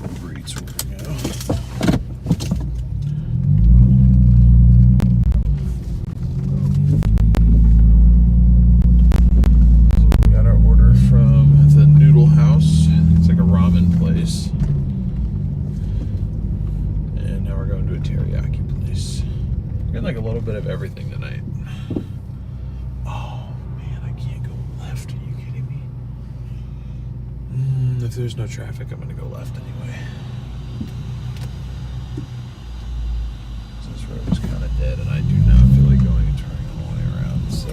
Uber Eats order now. Like a little bit of everything tonight. Oh man, I can't go left. Are you kidding me? If there's no traffic, I'm gonna go left anyway. This road is kind of dead, and I do not feel like going and turning all the way around. So.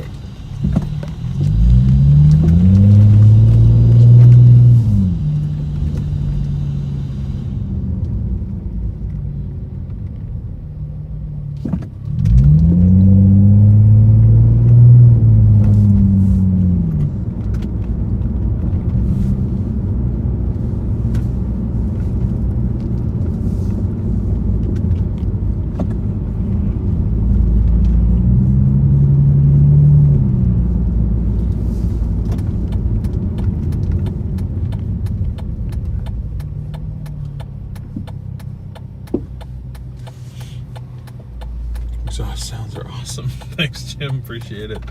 Exhaust sounds are awesome. Thanks, Jim. Appreciate it.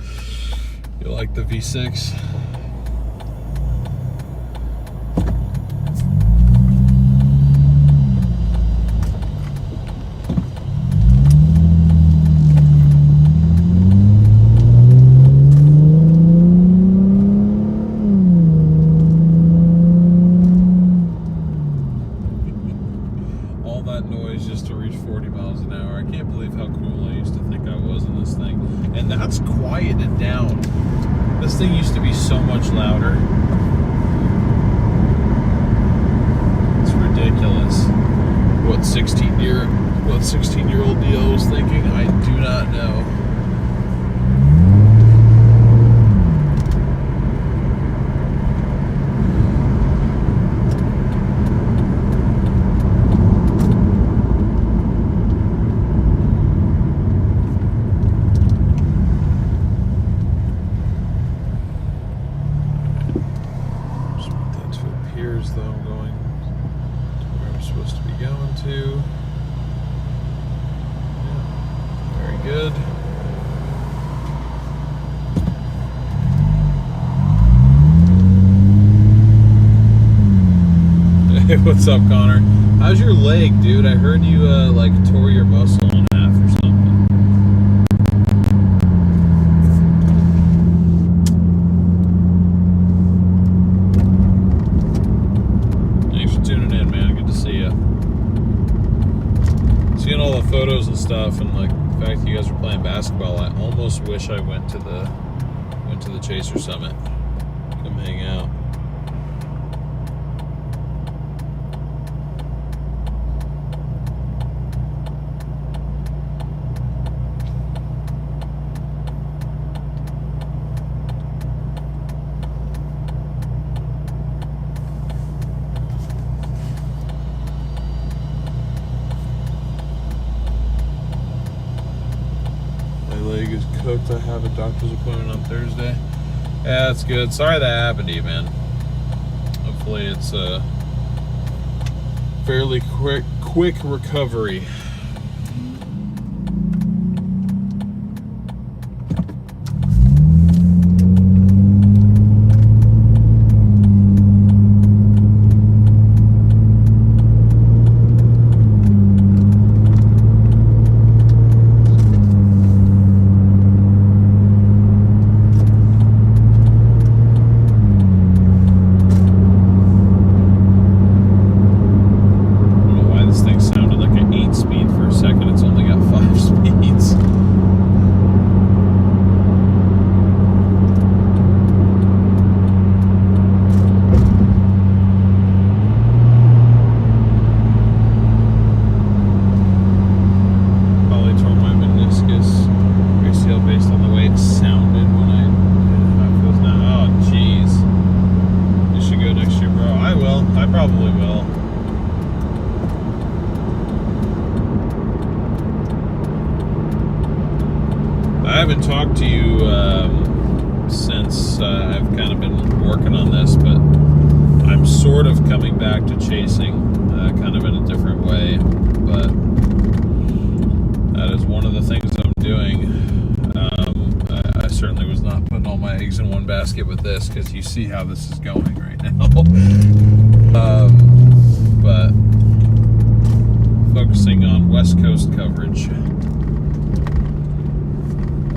You like the V6? All that noise just to reach 40 miles an hour. I can't believe how cool I used to think I was in this thing. And that's quieted down. This thing used to be so much louder. It's ridiculous. What 16-year-old DL was thinking, I do not know. Though I'm going where I'm supposed to be going to. Yeah, very good. Hey, what's up, Connor? How's your leg, dude? I heard you like tore your muscle in half or something. Seeing all the photos and stuff, and like the fact that you guys were playing basketball, I almost wish I went to the Chaser Summit. Come hang out. Leg is cooked. I have a doctor's appointment on Thursday. Yeah, that's good. Sorry that happened to you, man. Hopefully it's a fairly quick recovery. Speed back to chasing, kind of in a different way, but that is one of the things I'm doing. I certainly was not putting all my eggs in one basket with this, because you see how this is going right now. But focusing on West Coast coverage,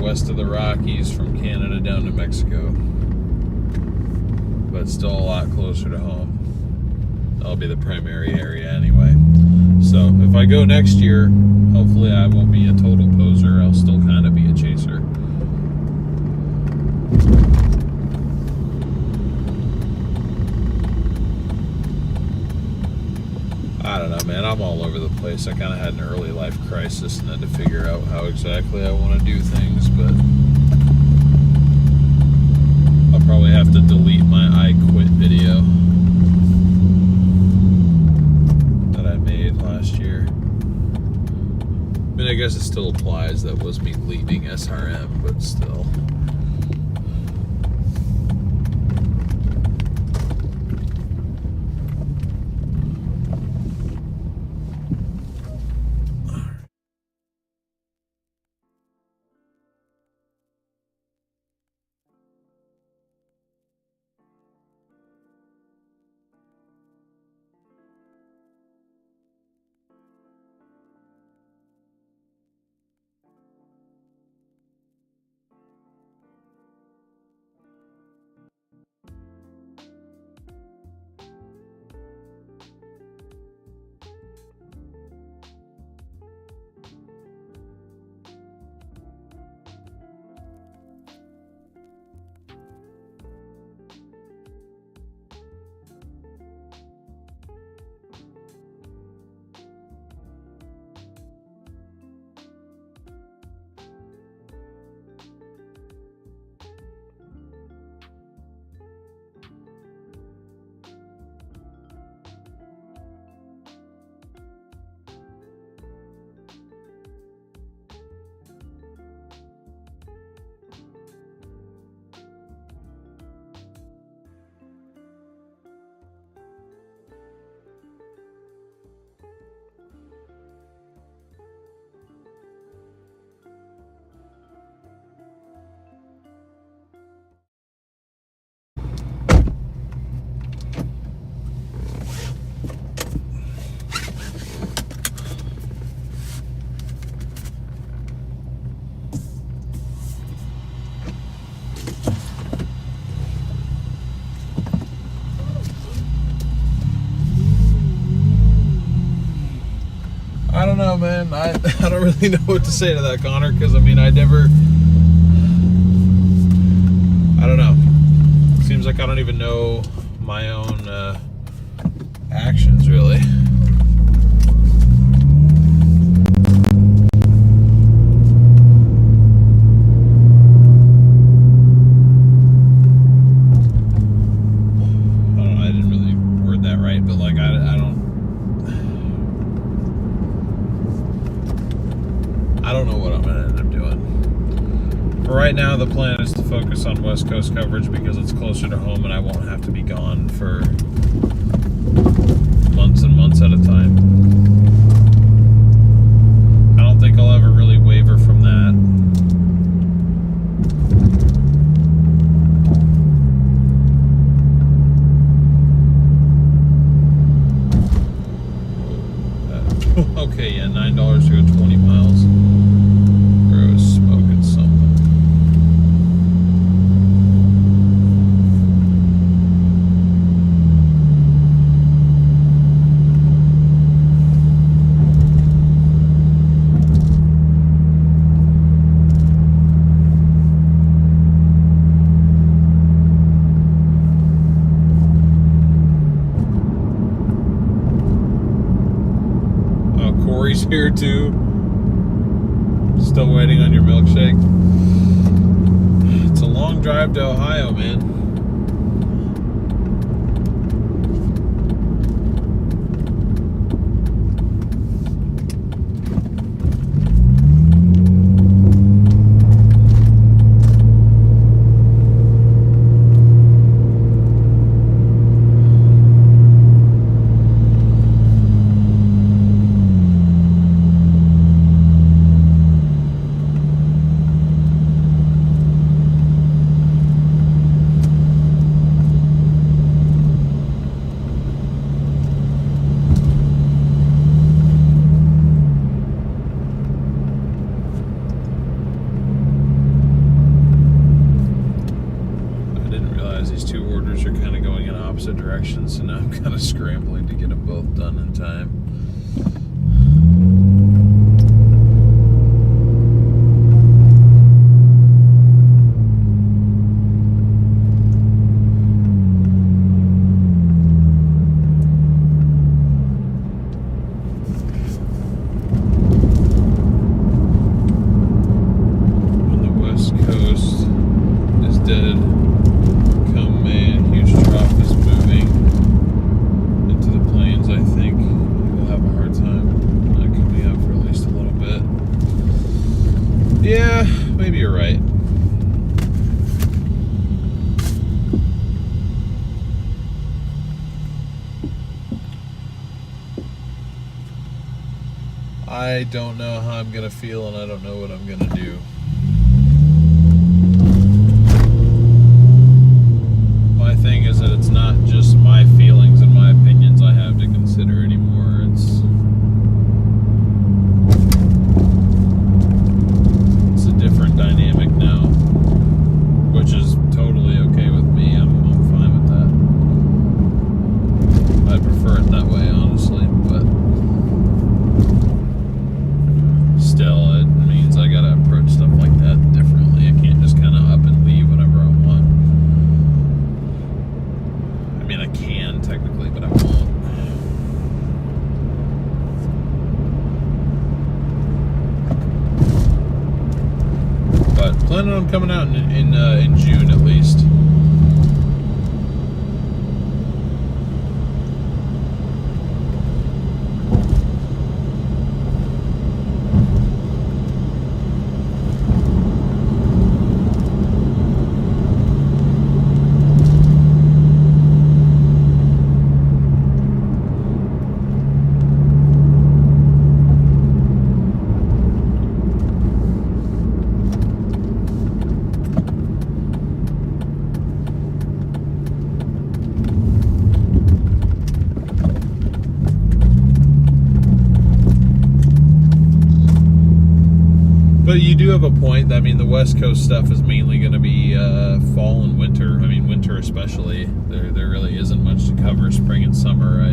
west of the Rockies, from Canada down to Mexico, but still a lot closer to home. That'll be the primary area anyway. So if I go next year, hopefully I won't be a total poser. I'll still kind of be a chaser. I don't know, man. I'm all over the place. I kind of had an early life crisis and had to figure out how exactly I want to do things, but I'll probably have to delete my I quit video that I made last year. I mean, I guess it still applies. That was me leaving SRM, but still. I don't know, man. I don't really know what to say to that, Connor, because I mean, I don't know. Seems like I don't even know my own actions, really. I don't know, I didn't really word that right, but like, I don't know what I'm going to end up doing. For right now, the plan is to focus on West Coast coverage because it's closer to home and I won't have to be gone for months and months at a time. I don't think I'll ever really waver from that. Okay, yeah, $9 to go 20 miles. Bro is smoking something. Corey's here too. Still waiting on your milkshake. It's a long drive to Ohio, man. are kind of going in opposite directions, so now I'm kind of scrambling to get them both done in time. Yeah, maybe you're right. I don't know how I'm gonna feel, and I don't know what I'm gonna do. My thing is that it's not just my feelings and my opinions I have to consider anymore. It's a different dynamic now, which is totally okay with me. I'm fine with that. I prefer it that way, honestly, but still, it means I gotta approach stuff like that differently. I can't just kind of up and leave whenever I want. I mean, I can technically, but I won't. But planning on coming out in June at least. But you do have a point. I mean, the West Coast stuff is mainly going to be fall and winter. I mean, winter especially. There really isn't much to cover spring and summer.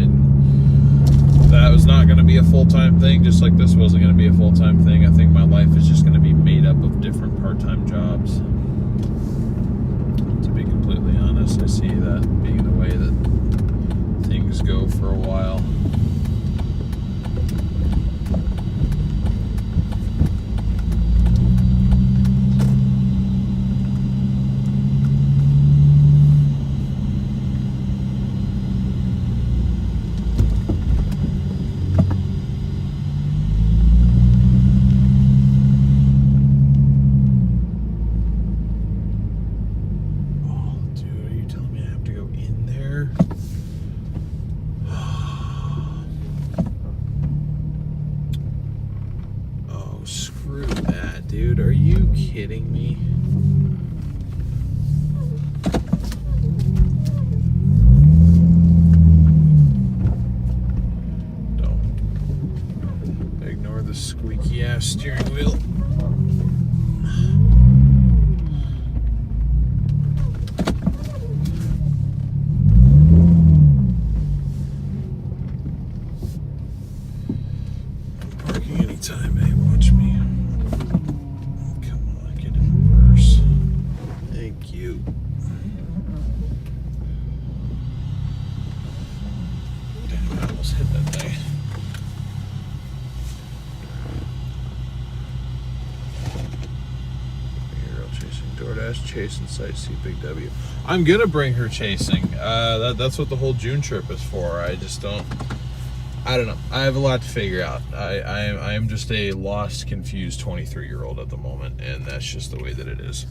That was not going to be a full-time thing, just like this wasn't going to be a full-time thing. I think my life is just going to be made up of different part-time jobs. To be completely honest, I see that being the way that things go for a while. Dude, are you kidding me? Don't ignore the squeaky ass steering wheel. Parking anytime, eh? Watch me. Thank you. Damn, I almost hit that thing. Hero chasing DoorDash, chasing sightsee Big W. I'm gonna bring her chasing. That's what the whole June trip is for. I don't know. I have a lot to figure out. I am just a lost, confused 23-year-old at the moment, and that's just the way that it is.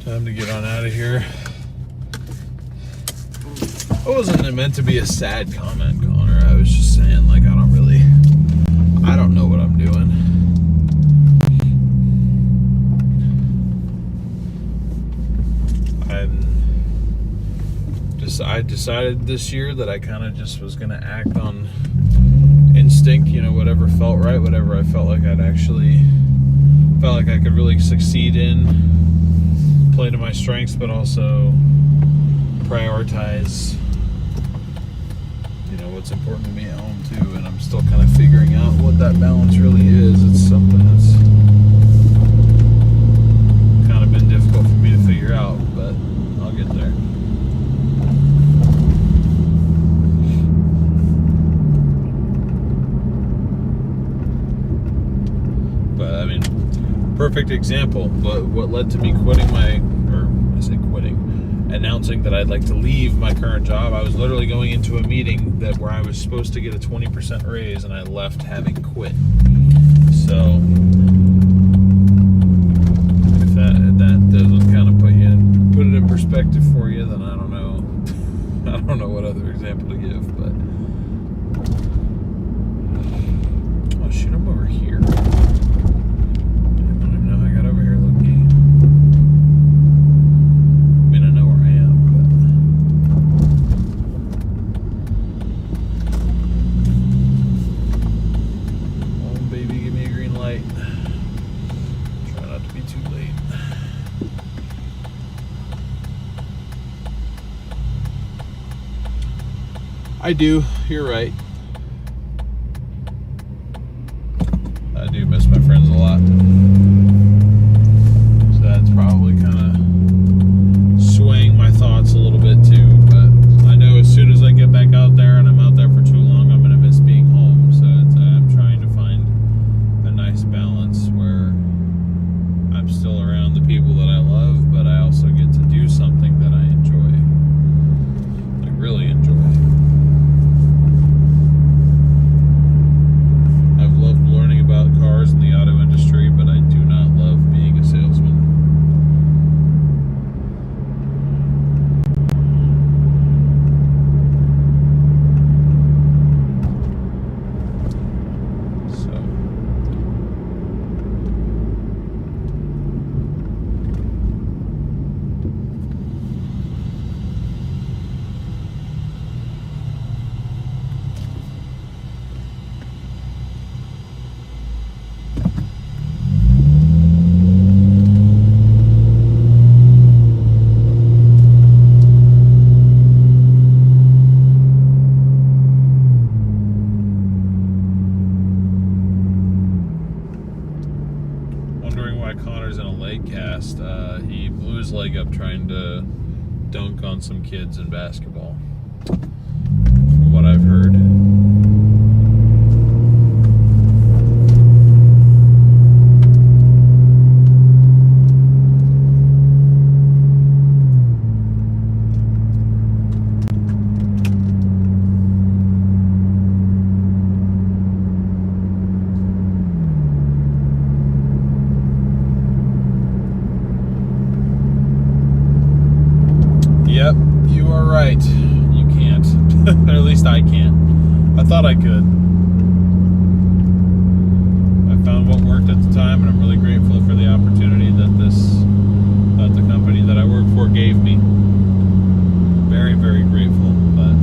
Time to get on out of here. It wasn't meant to be a sad comment, Connor. I was just saying, like, I don't know what I'm doing. I decided this year that I kind of just was going to act on instinct, whatever felt right, whatever I felt like I could really succeed in, play to my strengths, but also prioritize, what's important to me at home too. And I'm still kind of figuring out what that balance really is. It's something that's kind of been difficult for me to figure out, but I'll get there. Perfect example, but what led to me announcing that I'd like to leave my current job. I was literally going into a meeting where I was supposed to get a 20% raise, and I left having quit. So if that doesn't kind of put it in perspective for you, then I don't know what other example to give. But oh shoot, I'm over here. I do, you're right. I do miss my friends a lot. So that's probably kind of swaying my thoughts a little bit too. But I know as soon as I get back out there and I'm out there for too long, I'm going to miss being home. So I'm trying to find a nice balance where I'm still around the people that I love, but I also get to do something that I enjoy. Like really enjoy. About cars in the auto industry, but I do not love being a salesman. Connor's in a leg cast. He blew his leg up trying to dunk on some kids in basketball, from what I've heard. Yep, you are right. You can't. Or at least I can't. I thought I could. I found what worked at the time, and I'm really grateful for the opportunity that the company that I work for gave me. Very, very grateful. But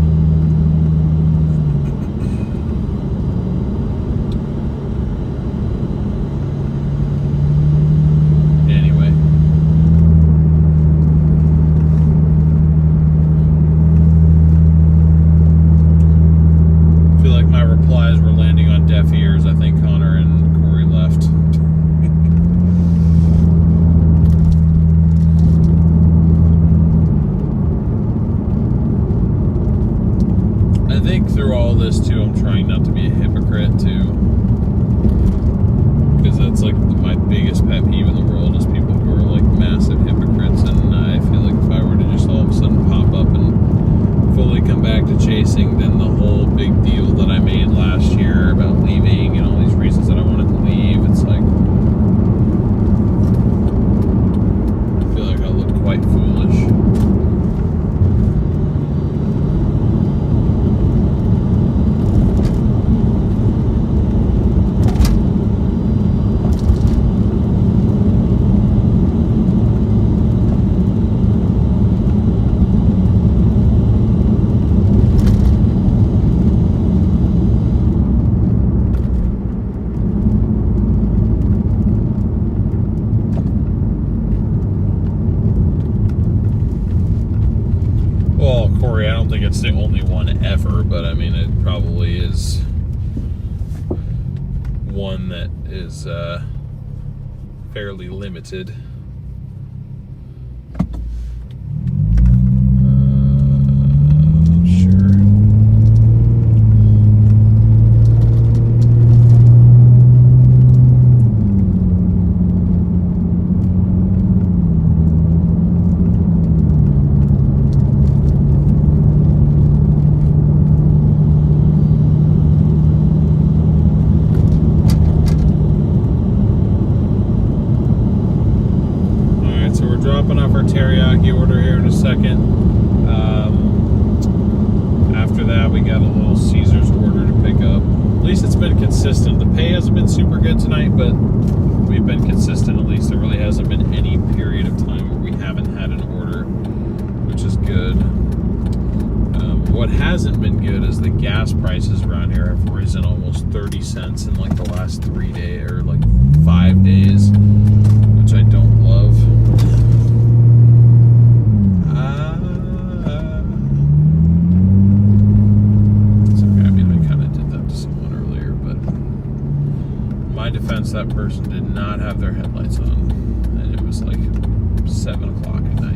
anyway. My replies were landing on deaf ears. I think Connor and Corey left. I think through all this too, I'm trying not to be a hypocrite too, because that's like my biggest pet peeve in the world is people who are like massive hypocrites. And I feel like if I were to just all of a sudden pop up and fully come back to chasing, then the whole big deal that I made last year about leaving and all these reasons that I wanted to leave, it's like I feel like I look Corey, I don't think it's the only one ever, but I mean, it probably is one that is fairly limited. Dropping off our teriyaki order here in a second. After that, we got a little Caesar's order to pick up. At least it's been consistent. The pay hasn't been super good tonight, but we've been consistent. At least there really hasn't been any period of time where we haven't had an order, which is good. What hasn't been good is the gas prices around here have risen almost 30 cents in like the last 3 days or like 5 days, which I don't love. Defense, that person did not have their headlights on, and it was like 7 o'clock at night.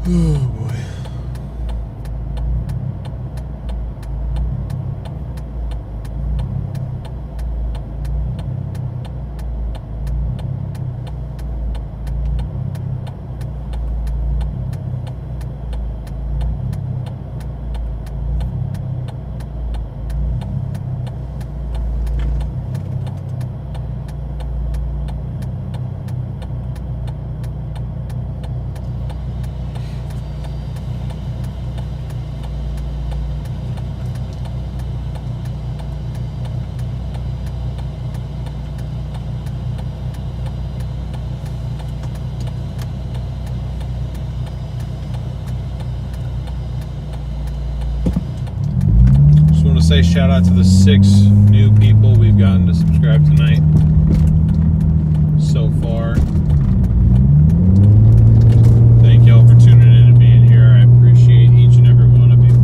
Oh boy. Say shout out to the 6 new people we've gotten to subscribe tonight so far. Thank y'all for tuning in and being here. I appreciate each and every one of you.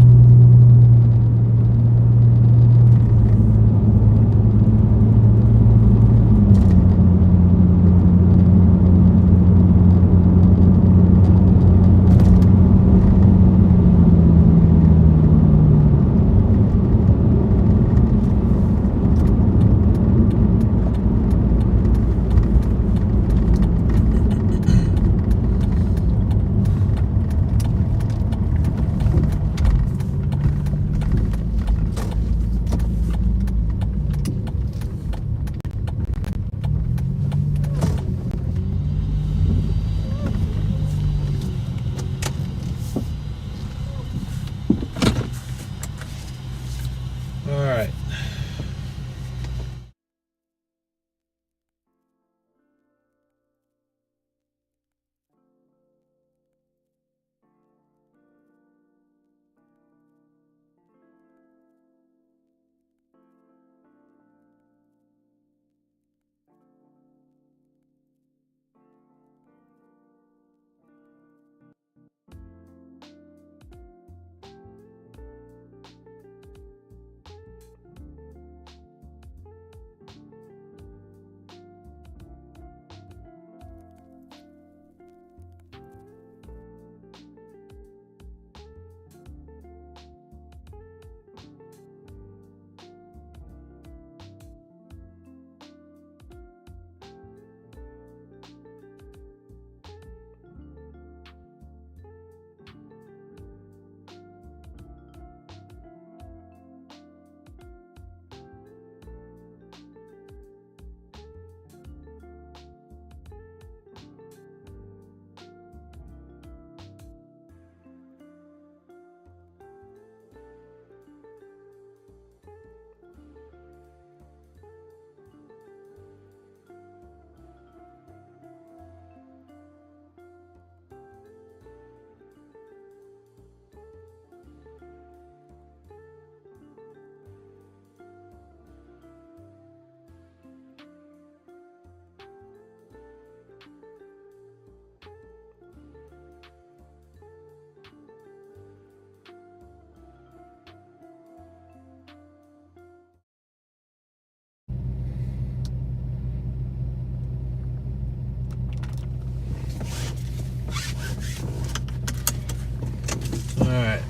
Alright.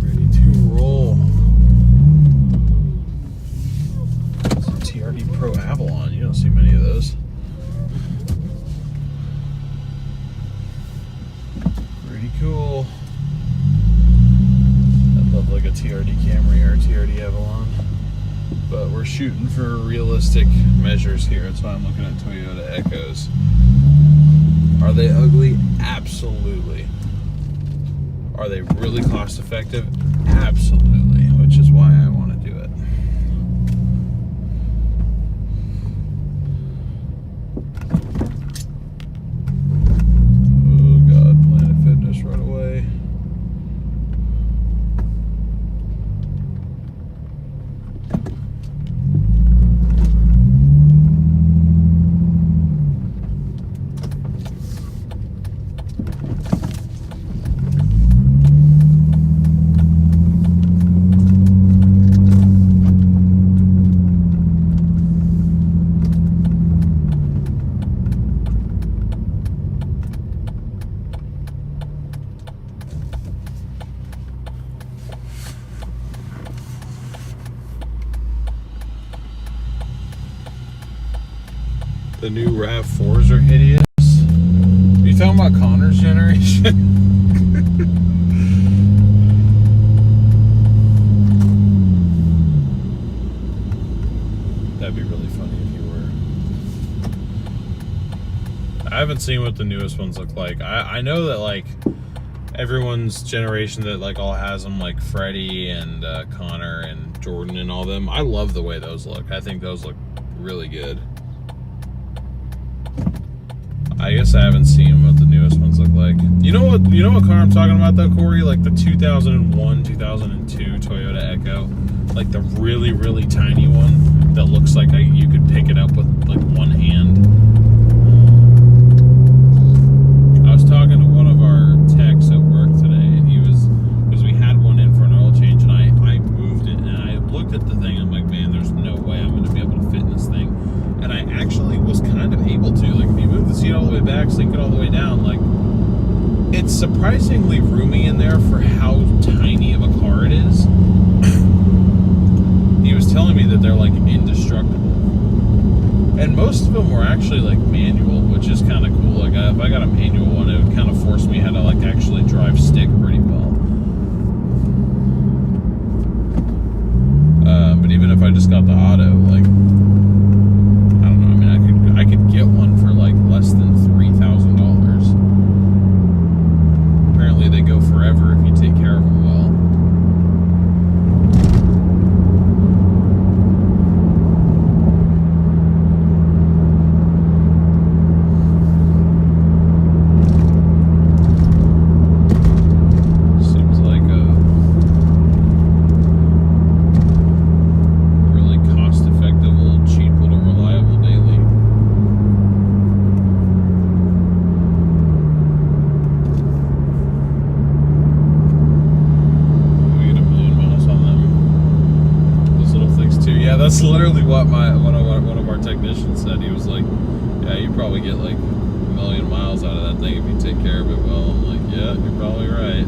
Ready to roll. It's a TRD Pro Avalon. You don't see many of those. Pretty cool. I'd love like a TRD Camry or a TRD Avalon. But we're shooting for realistic measures here. That's why I'm looking at Toyota Echoes. Are they ugly? Absolutely. Are they really cost effective? Absolutely, which is why I want to do it. Oh God, Planet Fitness right away. The new RAV4s are hideous. Are you talking about Connor's generation? That'd be really funny if you were. I haven't seen what the newest ones look like. I know that like everyone's generation that like all has them, like Freddie and Connor and Jordan and all them. I love the way those look. I think those look really good. I guess I haven't seen what the newest ones look like. You know what car I'm talking about though, Corey? Like the 2001, 2002 Toyota Echo. Like the really, really tiny one that looks like you could pick it up with like one hand. I was talking to one of our techs at work today, and because we had one in for an oil change, and I moved it, and I looked at the thing, and I'm like, man, there's no way I'm going to be able to fit in this thing. And I actually was kind of able to. Like, if you move the seat all the way back, sink it all the way down, like, it's surprisingly roomy in there for how tiny of a car it is. He was telling me that they're, like, indestructible. And most of them were actually, like, manual, which is kind of cool. Like, if I got a manual one, it would kind of force me how to, like, actually drive stick pretty well. But even if I just got the auto, like, I could get one for like less than $3,000. Apparently they go forever if you take care of them well. Seems like a really cost-effective, little cheap, little reliable daily. That's literally what one of our technicians said. He was like, yeah, you probably get like 1 million miles out of that thing if you take care of it well. I'm like, yeah, you're probably right.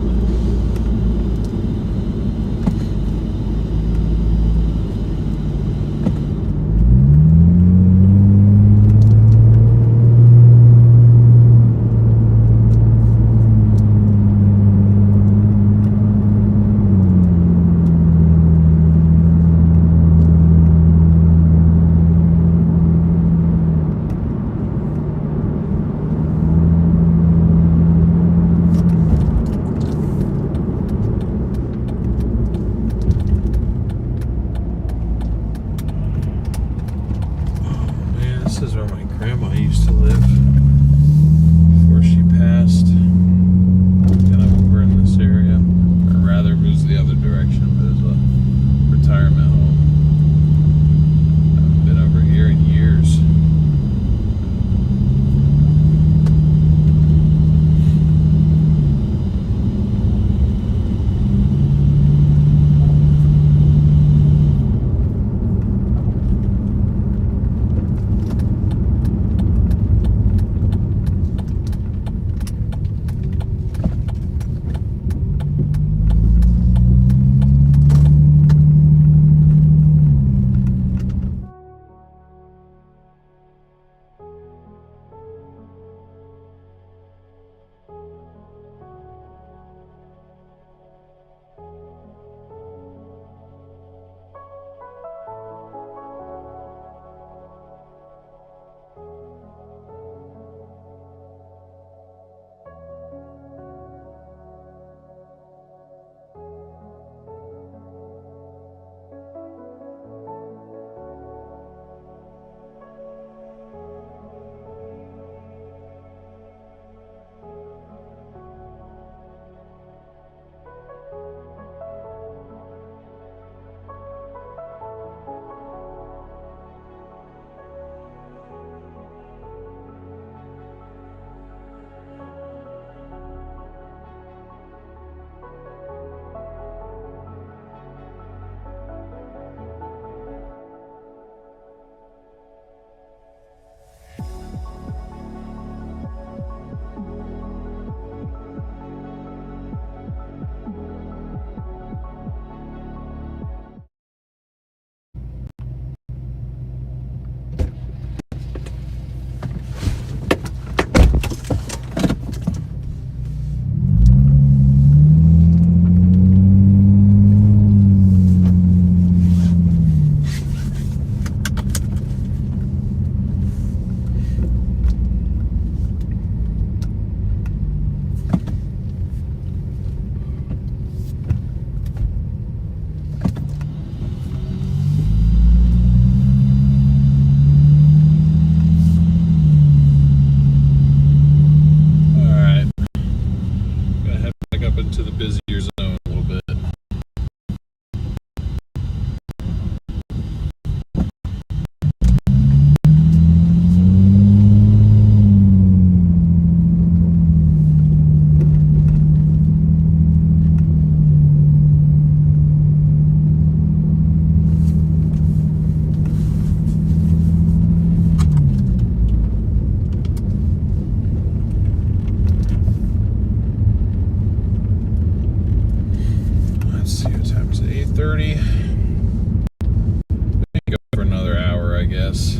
guess.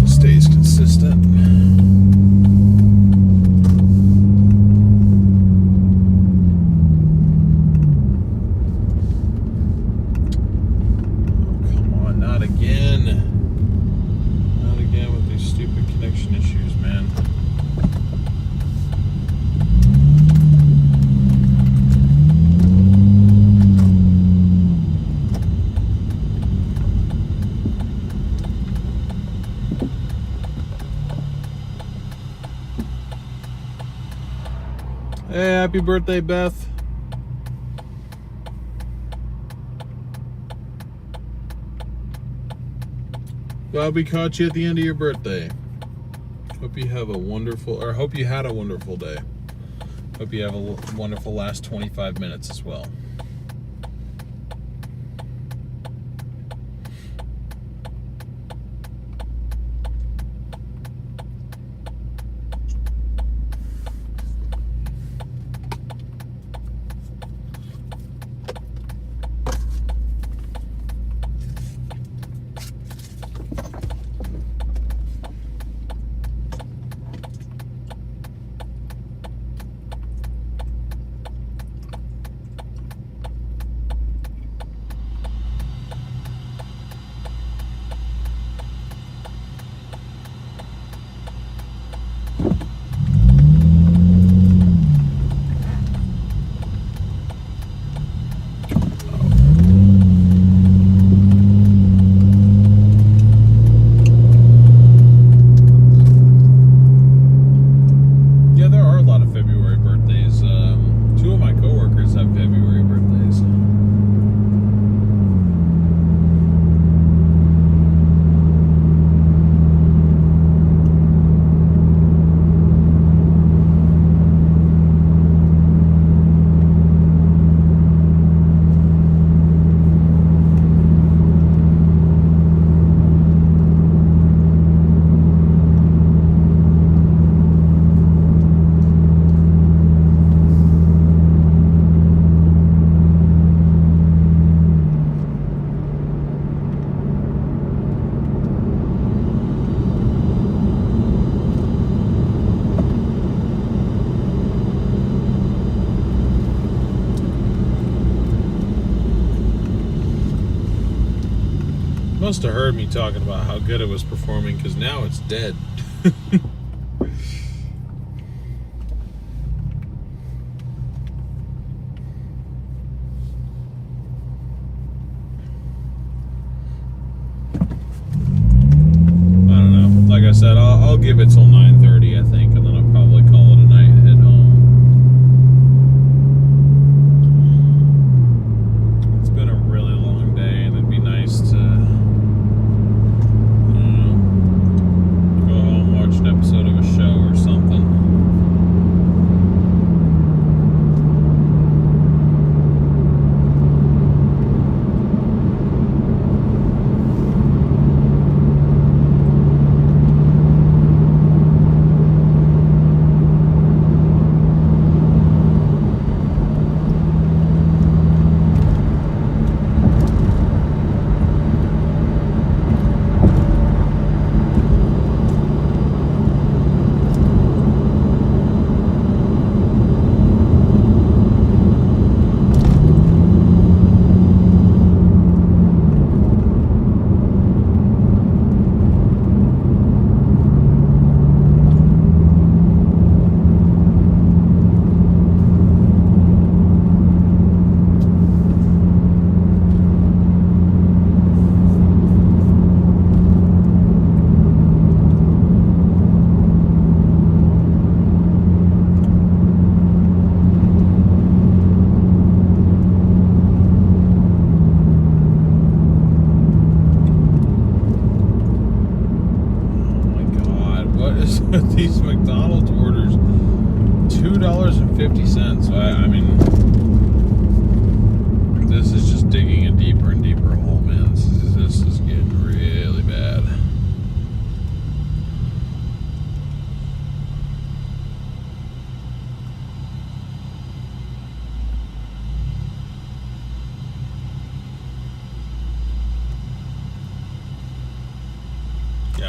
It stays consistent. Hey, happy birthday, Beth. Glad we caught you at the end of your birthday. Hope you have a wonderful, or hope you had a wonderful day. Hope you have a wonderful last 25 minutes as well. Must have heard me talking about how good it was performing, because now it's dead. I don't know. Like I said, I'll give it till 9:30, I think, and then I'll probably call it a night and head home. It's been a really long day, and it'd be nice to, go home, watch an episode of a show or something.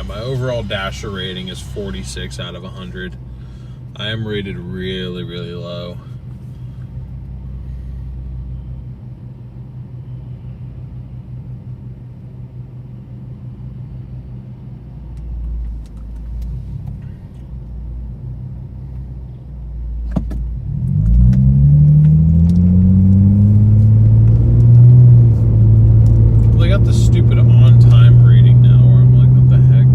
Yeah, my overall Dasher rating is 46 out of 100. I am rated really, really low. They got the stupid on-time rating now, where I'm like, what the heck?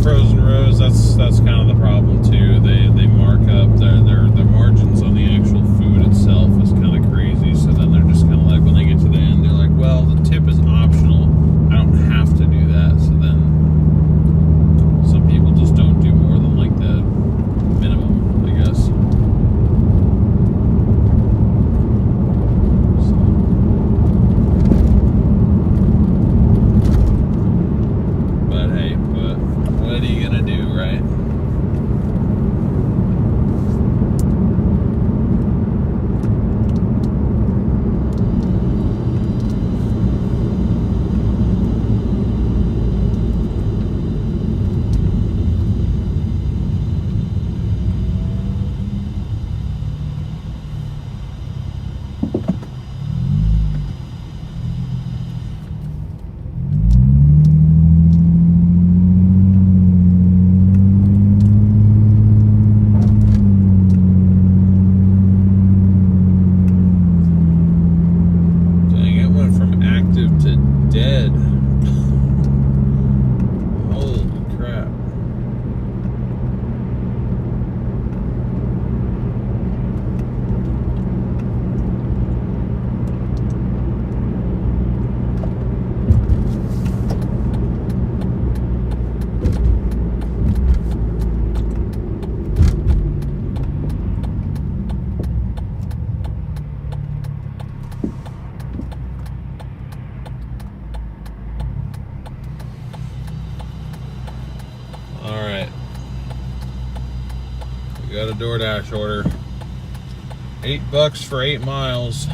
Frozen rows, that's kind of the problem too. They mark up their margins on the actual food itself is kind of crazy. So then they're just kind of like, when they get to the end, they're like, well, the tip is optional. I don't have to do that. So then some people just don't do more than like the minimum, I guess. But hey, what are you gonna do, right? Dead. Holy crap. Alright. We got a DoorDash order. $8 for 8 miles.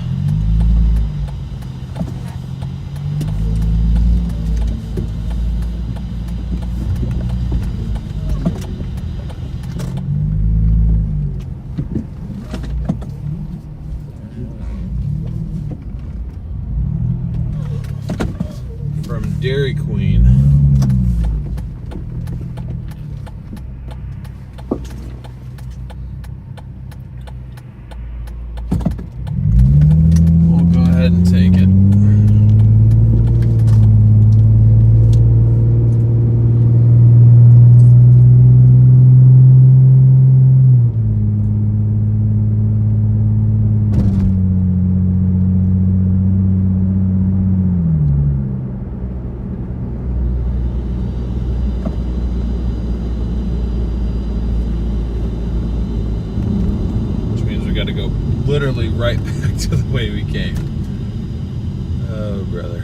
From Dairy Queen. And take it. Which means we got to go literally right back to the way we came. Oh, brother.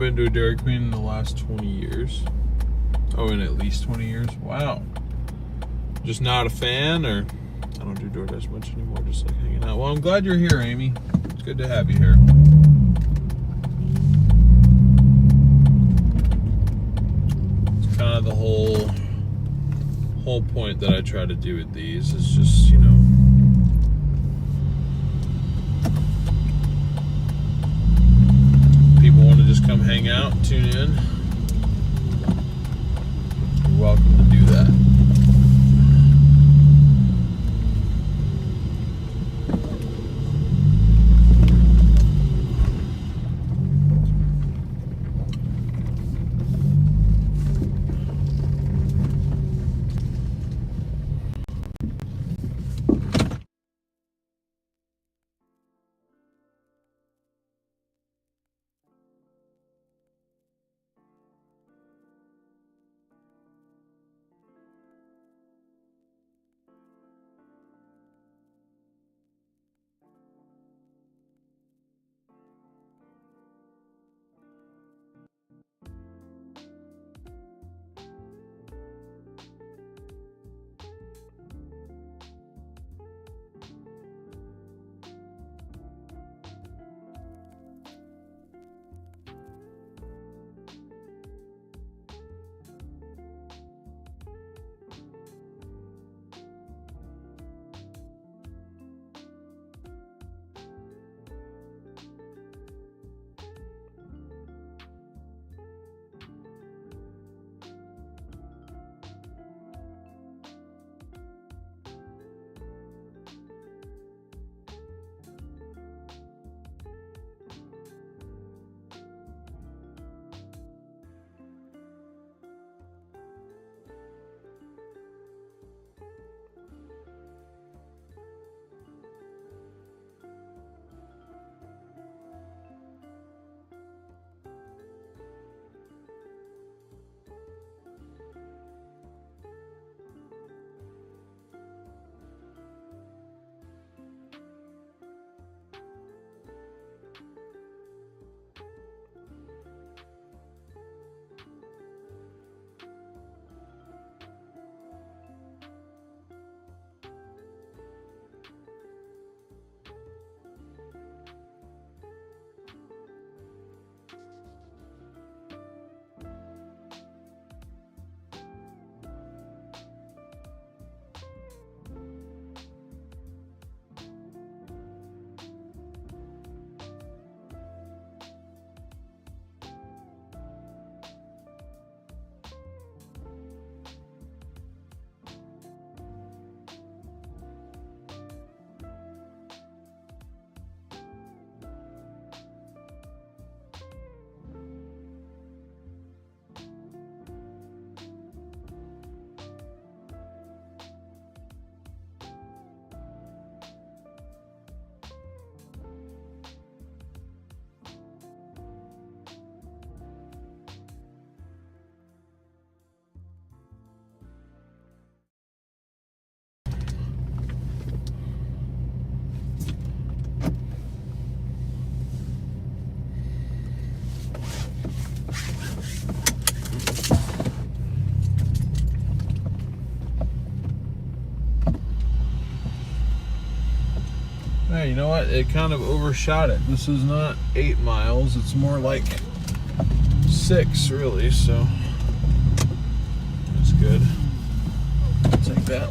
been to a Dairy Queen in the last 20 years. Oh, in at least 20 years? Wow. Just not a fan, or I don't do DoorDash much anymore, just like hanging out. Well, I'm glad you're here, Amy. It's good to have you here. It's kind of the whole point that I try to do with these is just, you know, people want to just come hang out, tune in. You're welcome to do that. Hey, you know what? It kind of overshot it. This is not 8 miles. It's more like 6, really, so that's good. I'll take that.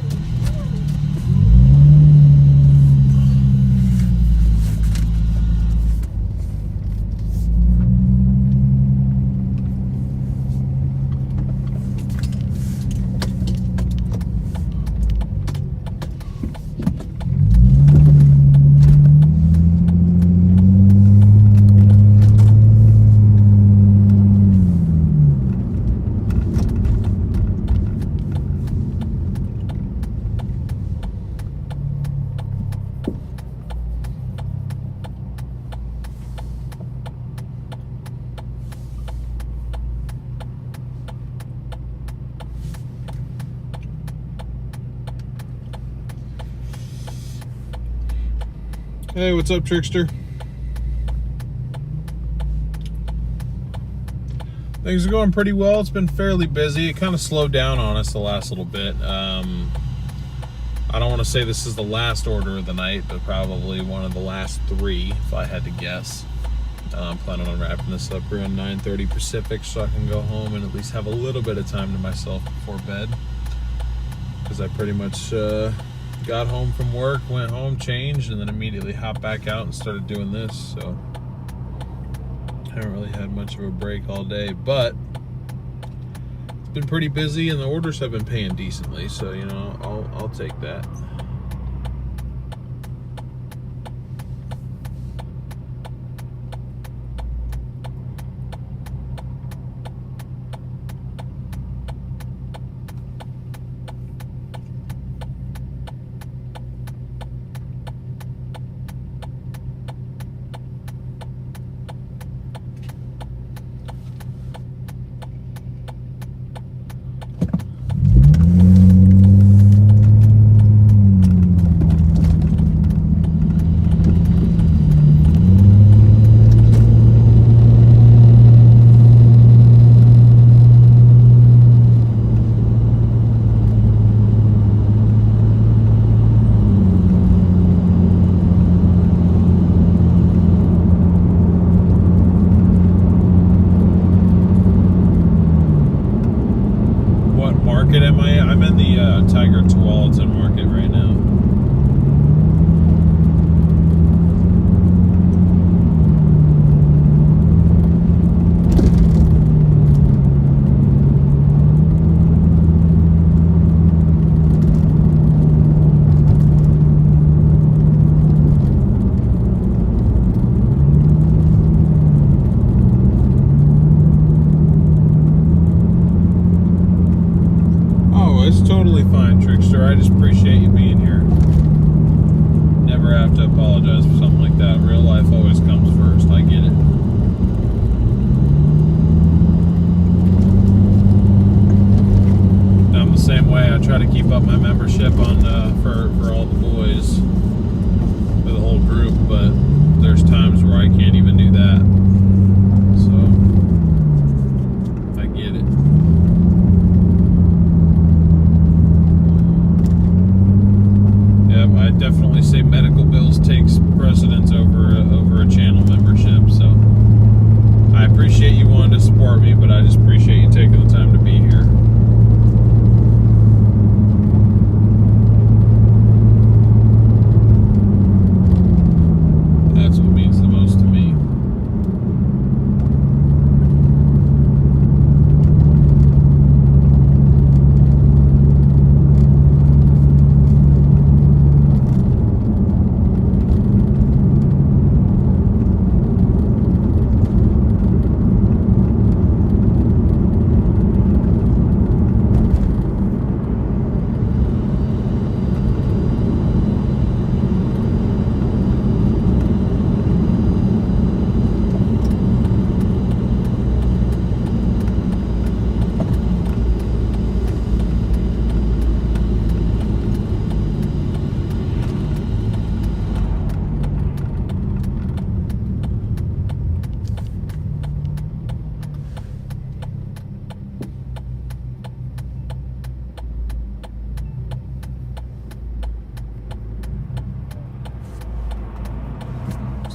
Hey, what's up, Trickster? Things are going pretty well. It's been fairly busy. It kind of slowed down on us the last little bit. I don't want to say this is the last order of the night, but probably one of the last 3, if I had to guess. I'm planning on wrapping this up around 9:30 Pacific so I can go home and at least have a little bit of time to myself before bed. Because I pretty much got home from work, went home, changed, and then immediately hopped back out and started doing this. So I haven't really had much of a break all day, but it's been pretty busy and the orders have been paying decently, so you know, I'll take that. I'm in the Tiger Tualatin market right now. It's totally fine, Trickster. I just appreciate you being here. Never have to apologize for something like that. Real life always comes first. I get it. I'm the same way. I try to keep up my membership on for all the boys, for the whole group, but there's times where I can't even do that. So I get it. I definitely say medical bills takes precedence over a channel membership, so I appreciate you wanting to support me, but I just appreciate you taking the time to be here. That's what means the most to me.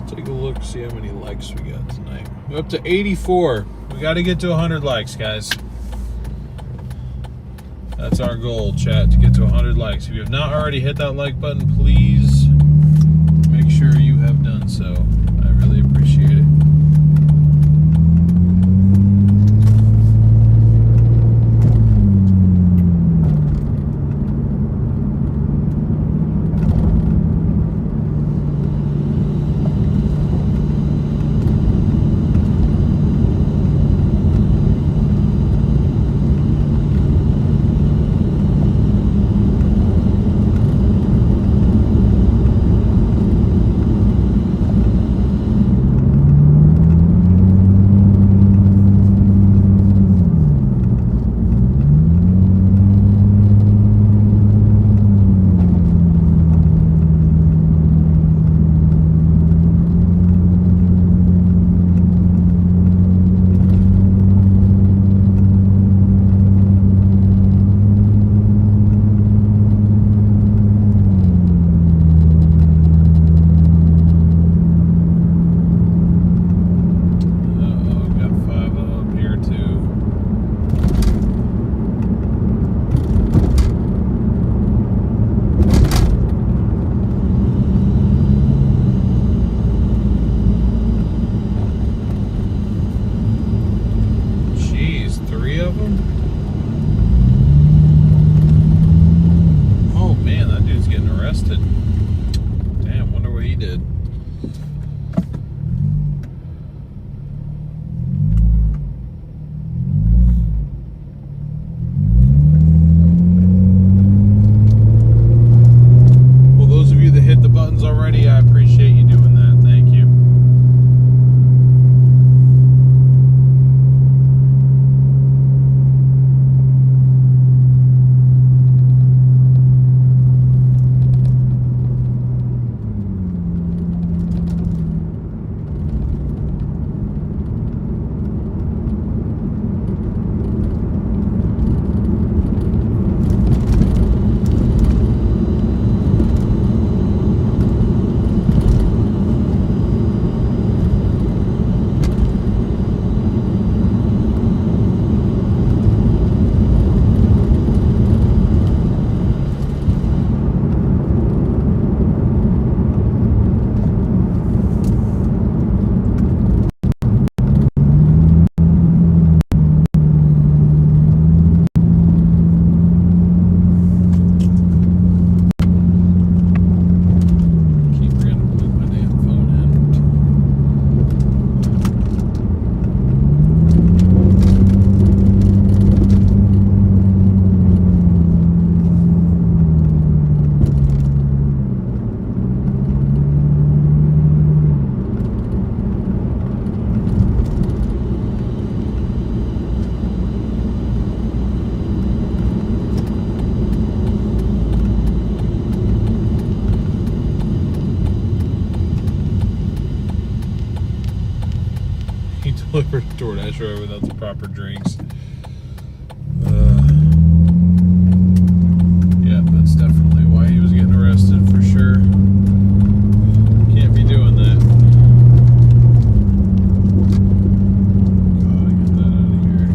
Take a look, see how many likes we got tonight. We're up to 84. We got to get to 100 likes, guys. That's our goal, chat, to get to 100 likes. If you have not already hit that like button, please make sure you have done so. I really appreciate it. DoorDash driver without the proper drinks. Yeah, that's definitely why he was getting arrested for sure. Can't be doing that. Gotta get that out of here.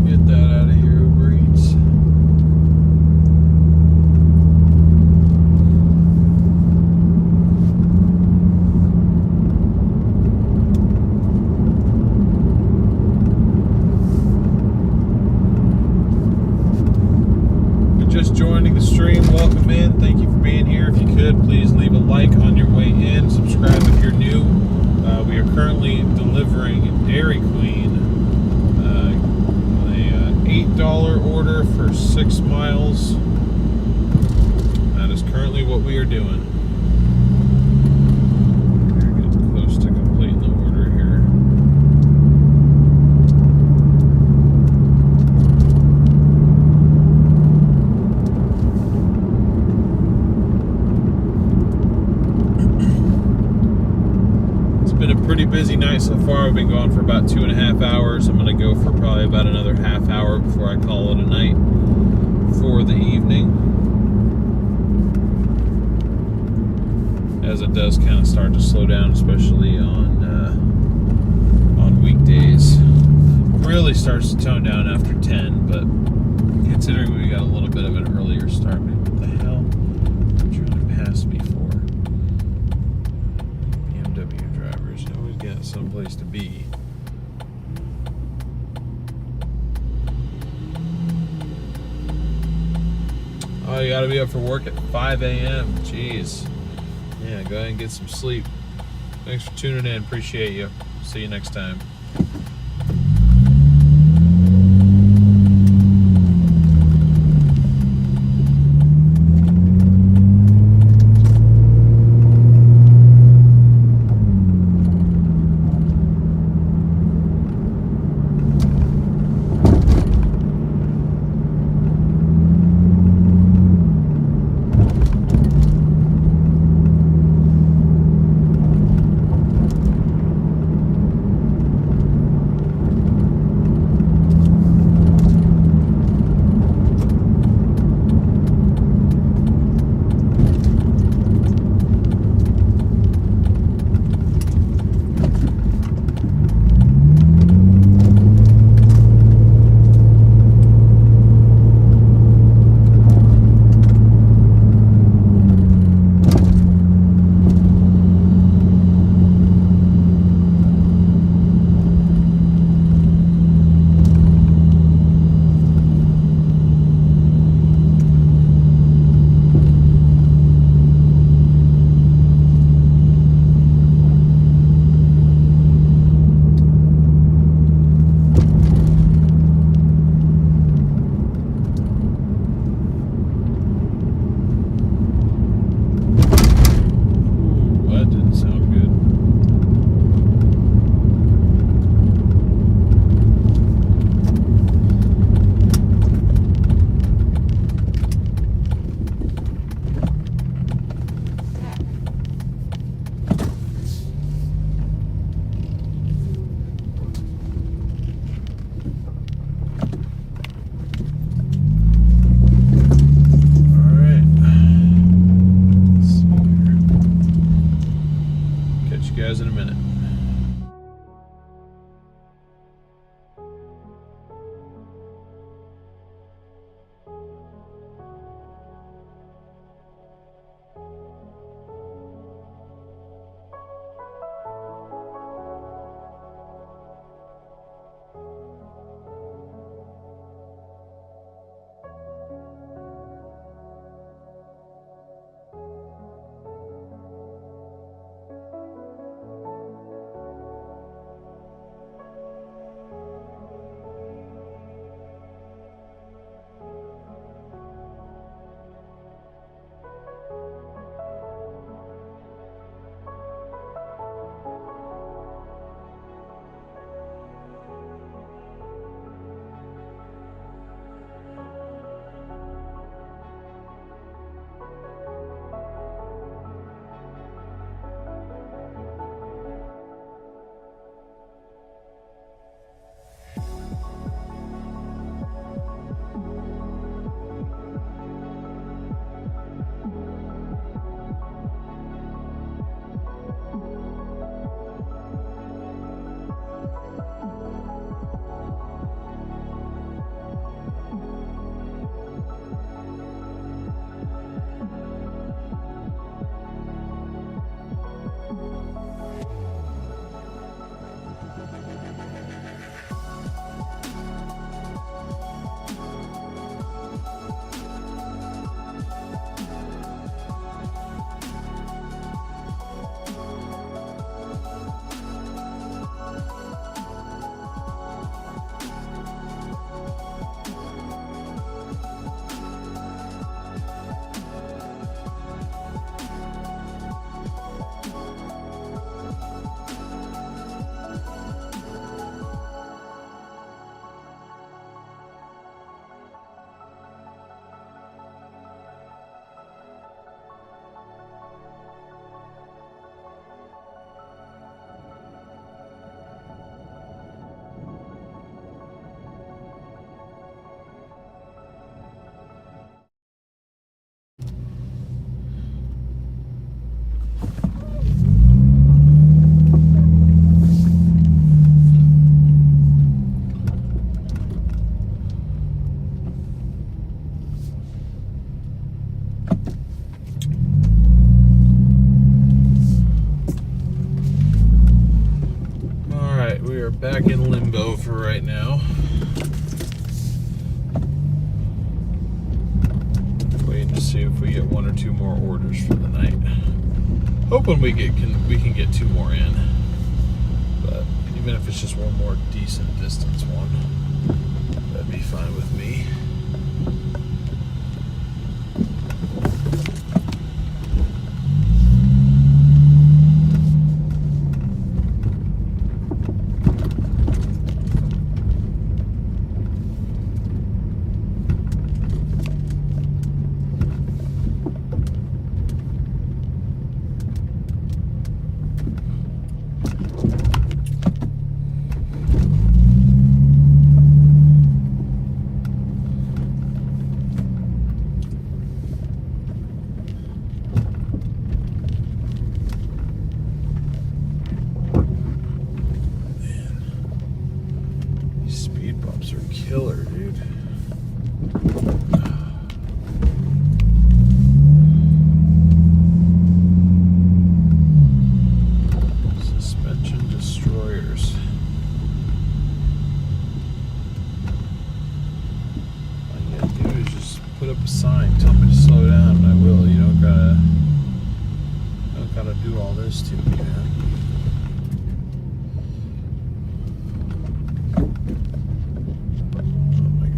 Get that out of here, Uber Eats. Just joining the stream, welcome in. Thank you for being here. If you could, please leave a like on your way in. Subscribe if you're new. We are currently delivering Dairy Queen, a $8 order for 6 miles. That is currently what we are doing. We're getting close to completing the order here. Pretty busy night so far. We've been going for about 2.5 hours. I'm going to go for probably about another half hour before I call it a night for the evening, as it does kind of start to slow down, especially on weekdays. Really starts to tone down after 10, but considering we got a little bit of an earlier start, man, what the hell are you trying to pass me for? Drivers always got someplace to be. Oh, you gotta be up for work at 5 a.m. Jeez. Yeah, go ahead and get some sleep. Thanks for tuning in. Appreciate you. See you next time. are back in limbo for right now. Waiting to see if we get 1 or 2 more orders for the night. Hoping we can get 2 more in. But even if it's just 1 more decent distance one, that'd be fine with me. Killer, dude. Suspension destroyers. All you gotta do is just put up a sign, tell me to slow down, and I will. You don't gotta do all this to me, man.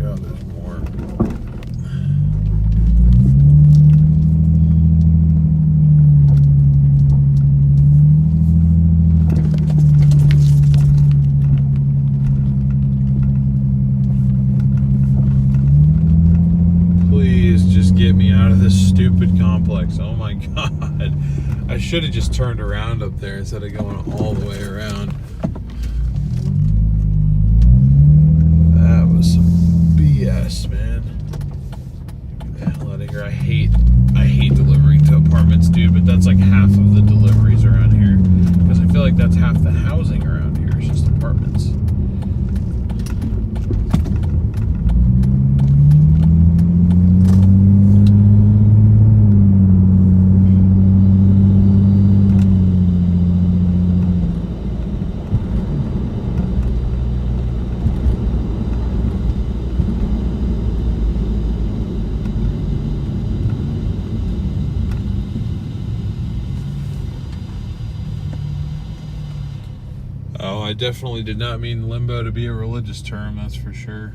There's more. Please just get me out of this stupid complex. Oh my God. I should have just turned around up there instead of going all the way around. That was some BS, man. Get the hell out of here. I hate delivering to apartments, dude, but that's like half of the deliveries around here. Because I feel like that's half the housing around here. It's just apartments. Oh, I definitely did not mean limbo to be a religious term, that's for sure.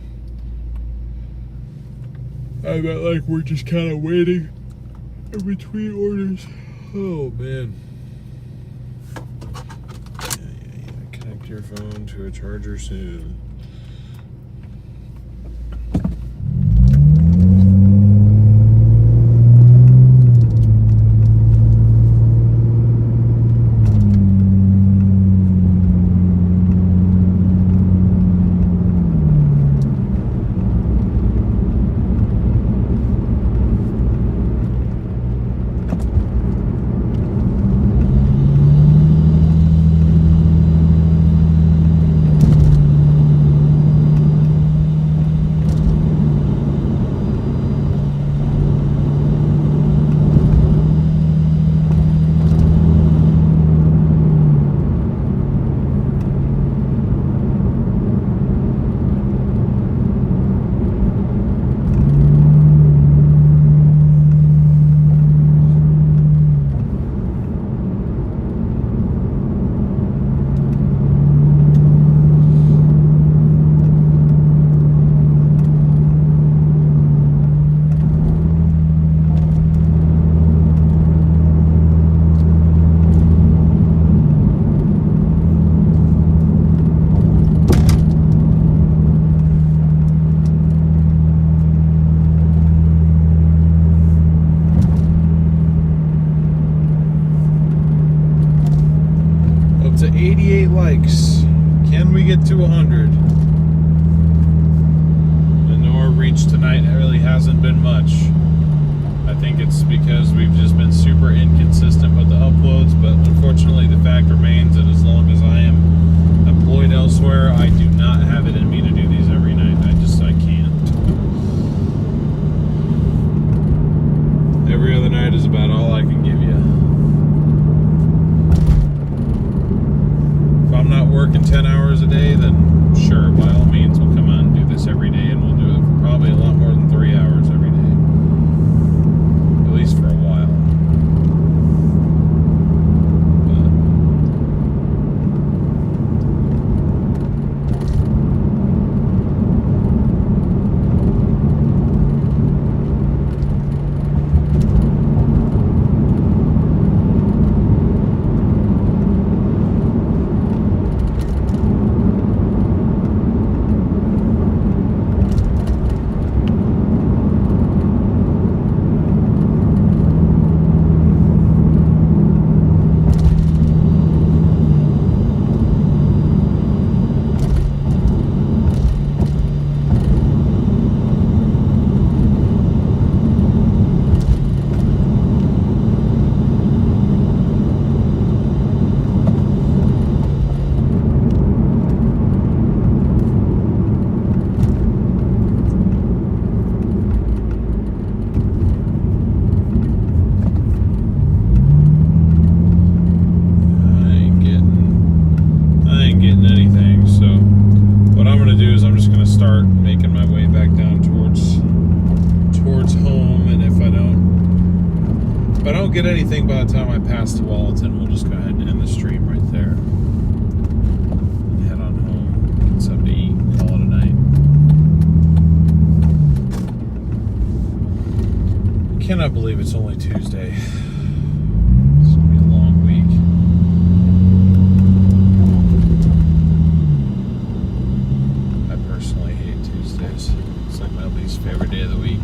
I meant like we're just kind of waiting in between orders. Oh, man. Yeah. Connect your phone to a charger soon. To 88 likes. Can we get to 100? The Nora reach tonight really hasn't been much. I think it's because we've just been super inconsistent with the uploads, but unfortunately the fact remains that as long as I am employed elsewhere, I do not have it in me to do these every night. I can't. Every other night is about all I can give you. If I'm not working 10 hours a day, I don't get anything by the time I pass to Walton, we'll just go ahead and end the stream right there. And head on home, get something to eat, call it a night. I cannot believe it's only Tuesday. It's gonna be a long week. I personally hate Tuesdays. It's like my least favorite day of the week.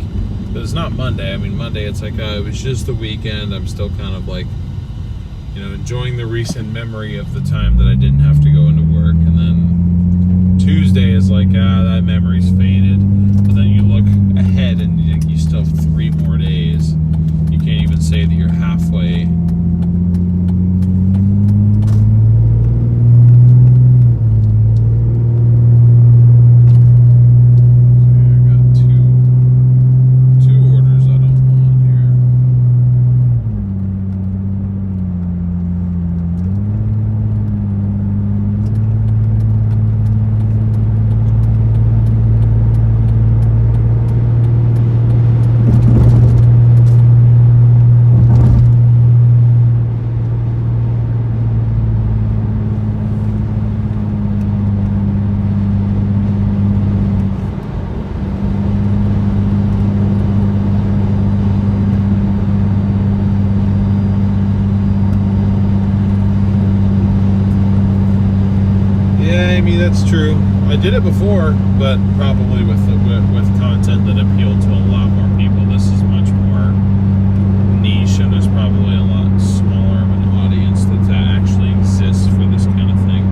But it's not Monday. I mean, Monday it's like, it was just the weekend. I'm still kind of like, you know, enjoying the recent memory of the time that I didn't have to go into work. And then Tuesday is like, that memory's faded. But then you look ahead and you still have 3 more days. You can't even say that you're halfway. That's true. I did it before, but probably with content that appealed to a lot more people. This is much more niche, and there's probably a lot smaller of an audience that actually exists for this kind of thing.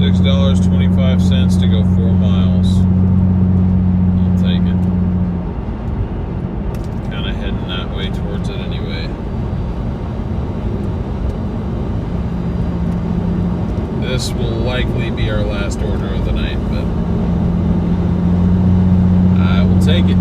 $6.25 to go 4 miles. I'll take it. Kind of heading that way towards it anyway. This will likely be our last order of the night, but I will take it.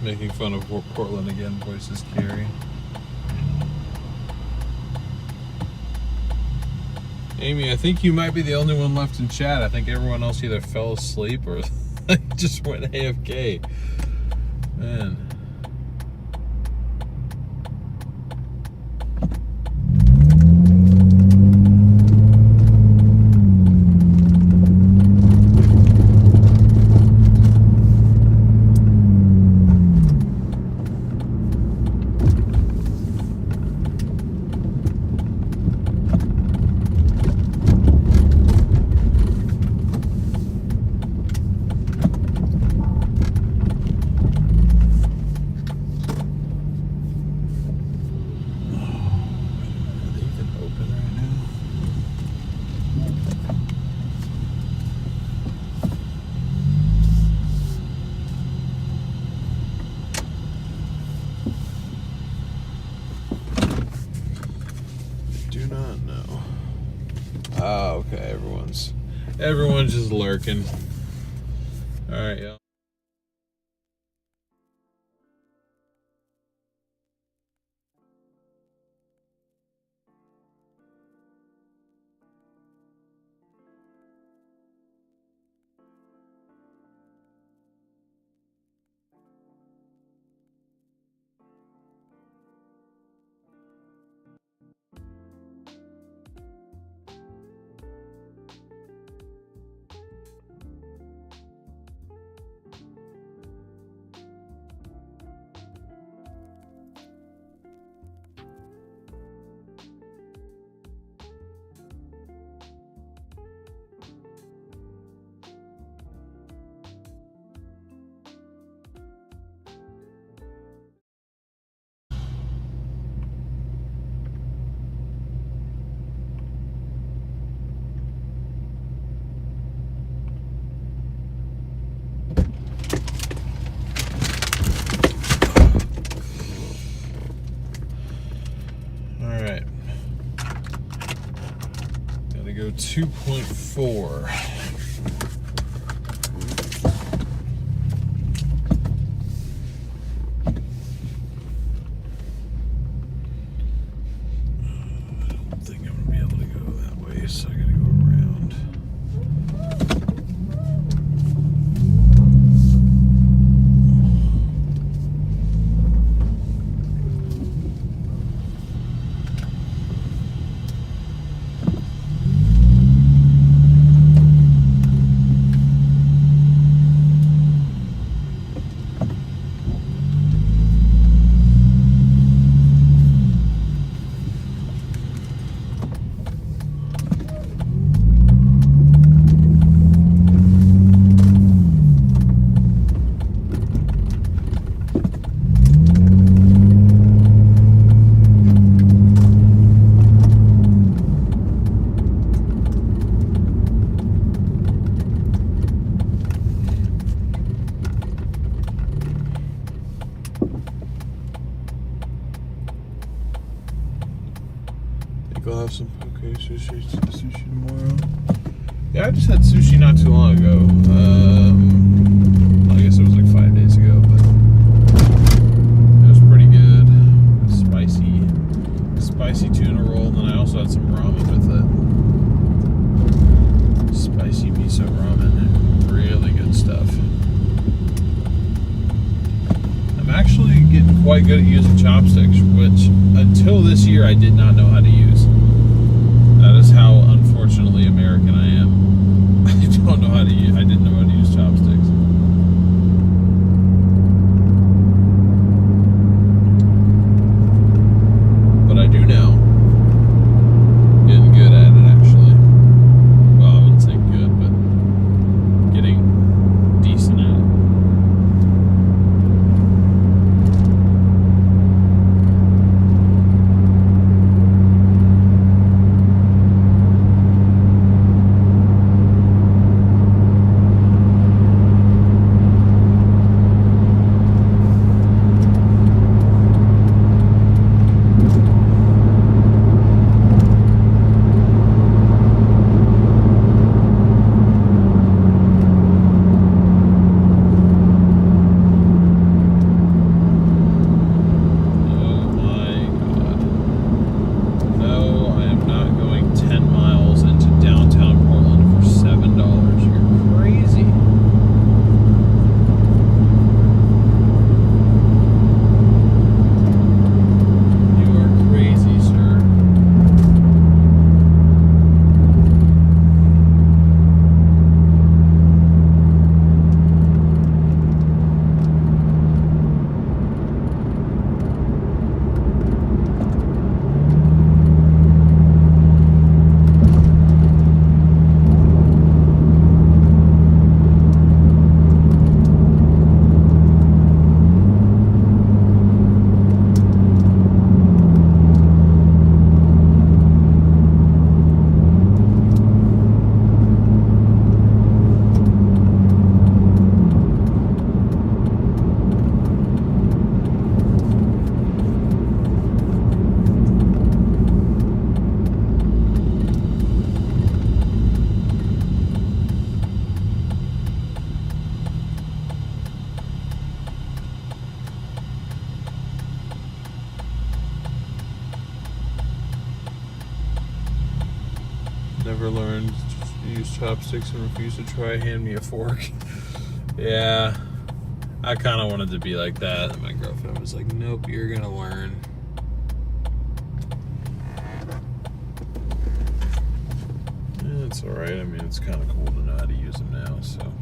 Making fun of Portland again, voices carry. Amy, I think you might be the only one left in chat. I think everyone else either fell asleep or just went AFK. Man. Everyone's just lurking. All right, y'all. Alright. Gotta go 2.4. I don't think I'm gonna be able to go that way, so I gotta go around. I'll have some poke sushi tomorrow. Yeah, I just had sushi not too long ago. I guess it was like 5 days ago, but it was pretty good. Spicy tuna roll, and then I also had some ramen with it. Spicy miso ramen, really good stuff. I'm actually getting quite good at using chopsticks, which until this year I did not know how to use. That is how unfortunately American I am. I don't know how to use. I didn't know how to use chopsticks. But I do now. Getting good at it, actually. Well, I wouldn't say good, but getting decent at it. use chopsticks and refuse to try. Hand me a fork. Yeah, I kind of wanted to be like that. And my girlfriend was like, nope, you're going to learn. Yeah, it's alright. I mean, it's kind of cool to know how to use them now, so.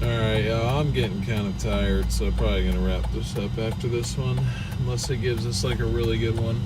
Alright, y'all, I'm getting kind of tired, so I'm probably going to wrap this up after this one, unless it gives us like a really good one.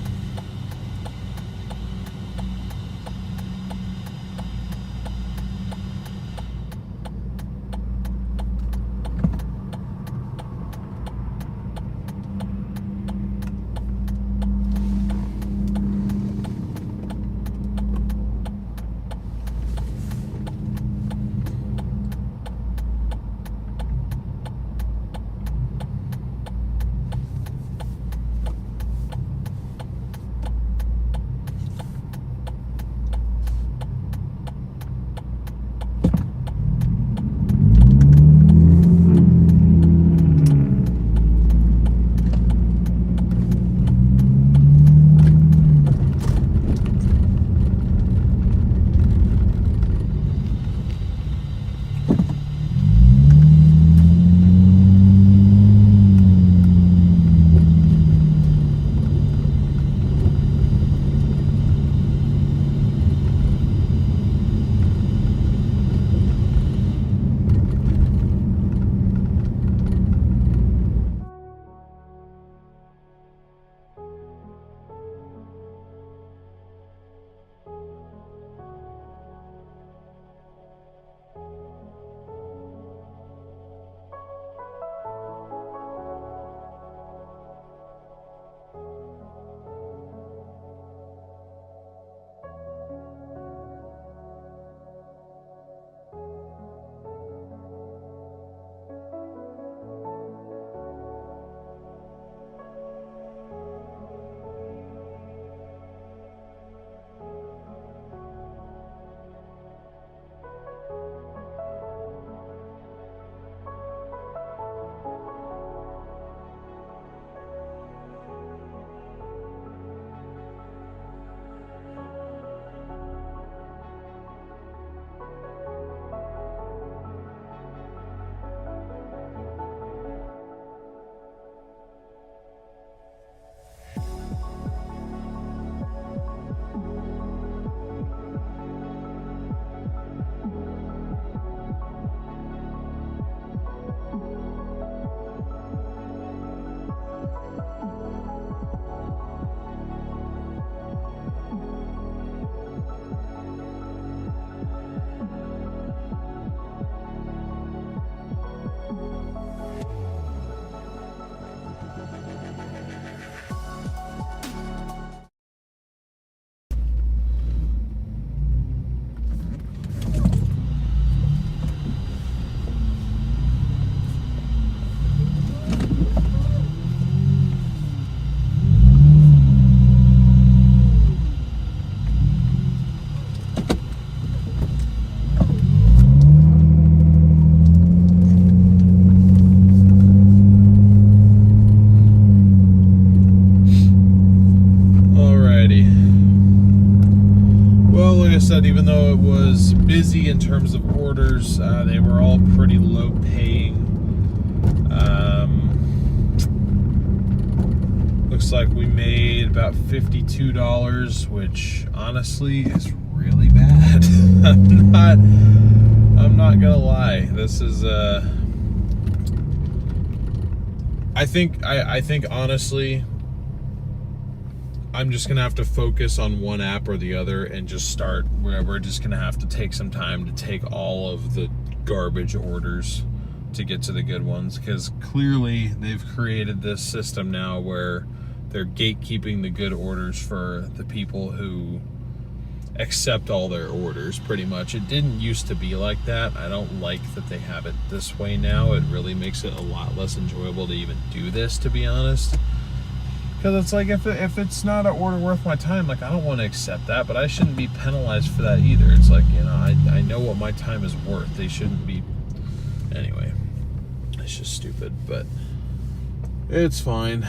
said, even though it was busy in terms of orders, they were all pretty low paying. Looks like we made about $52, which honestly is really bad. I'm not gonna lie. This is I think honestly, I'm just gonna have to focus on one app or the other and just start where we're just gonna have to take some time to take all of the garbage orders to get to the good ones, because clearly they've created this system now where they're gatekeeping the good orders for the people who accept all their orders, pretty much. It didn't used to be like that. I don't like that they have it this way now. It really makes it a lot less enjoyable to even do this, to be honest. Because it's like, if it's not an order worth my time, like, I don't want to accept that, but I shouldn't be penalized for that either. It's like, you know, I know what my time is worth. They shouldn't be... Anyway, it's just stupid, but it's fine.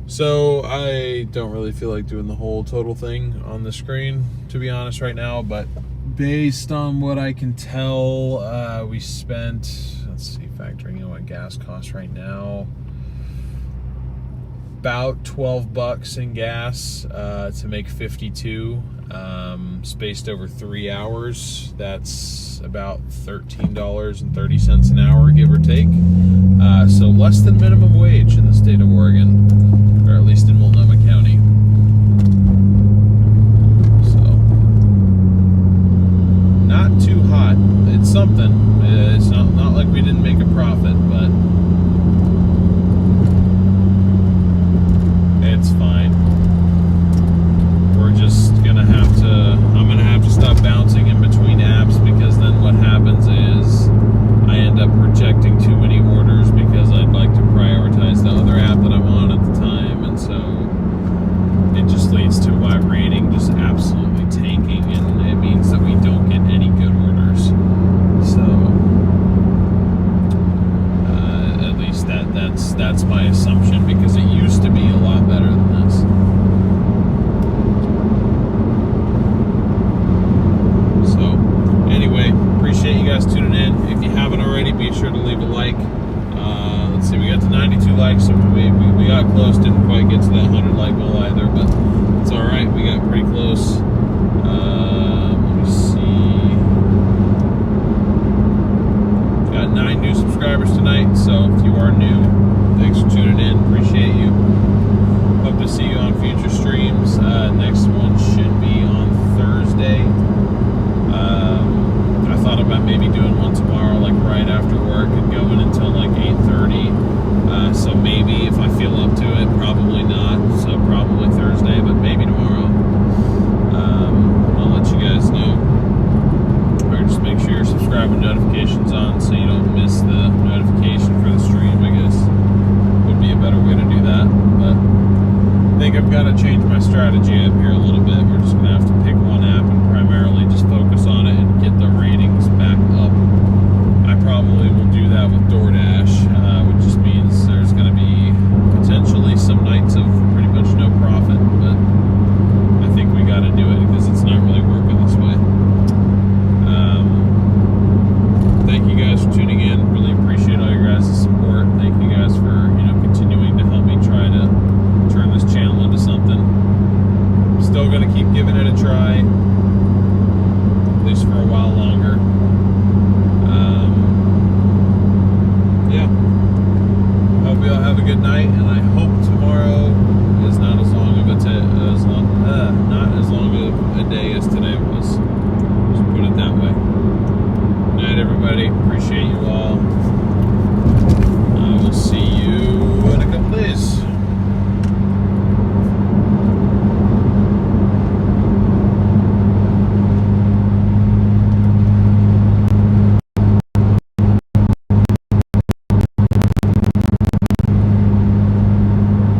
So I don't really feel like doing the whole total thing on the screen, to be honest, right now, but based on what I can tell, we spent, let's see, factoring in what gas costs right now, about $12 in gas to make 52, spaced over 3 hours. That's about $13.30 an hour, give or take. So less than minimum wage in the state of Oregon, or at least in Multnomah County. So not too hot. It's something. It's not like we didn't make a profit, but it's fine. We're just gonna have to, I'm gonna have to stop bouncing in between apps, because then what happens is I end up rejecting too many orders because I'd like to prioritize the other app that I'm on at the time, and so it just leads to my rating just absolutely tanking, and it means that we don't get any good orders. So at least that's my assumption, because it used to be a lot better than this. So anyway, appreciate you guys tuning in. If you haven't already, be sure to leave a like. Let's see, we got to 92 likes, so we got close. Didn't quite get to that 100 like goal either, but it's all right. We got pretty close. Let me see. Got 9 new subscribers tonight, so if you are new, thanks for tuning in. Appreciate you. Hope to see you on future streams. Next one should be on Thursday. I thought about maybe doing one tomorrow, like right after work, and going until like 8:30. So maybe if I feel up to it, probably not. So probably Thursday, but maybe tomorrow. I'll let you guys know. Or just make sure you're subscribed with notifications on, so you don't miss the notification for the stream, I guess. Would be a better way to do that. But I think I've got to change my strategy up here a little bit. We're just going to have to pick one app and primarily just focus on it and get the ratings back up. I probably will do that with DoorDash, which just means there's going to be potentially some nights of pretty much no profit, but I think we got to do it because it's not really working this way. Thank you guys for tuning in. Really appreciate all your guys' support. Thank you guys for, continuing to help me try to turn this channel into something. I'm still going to keep giving it a try, at least for a while longer. Yeah. Hope you all have a good night, and I hope tomorrow is not as long of not as long of a day as today was. Just put it that way. Good night, everybody. Appreciate you all. We'll see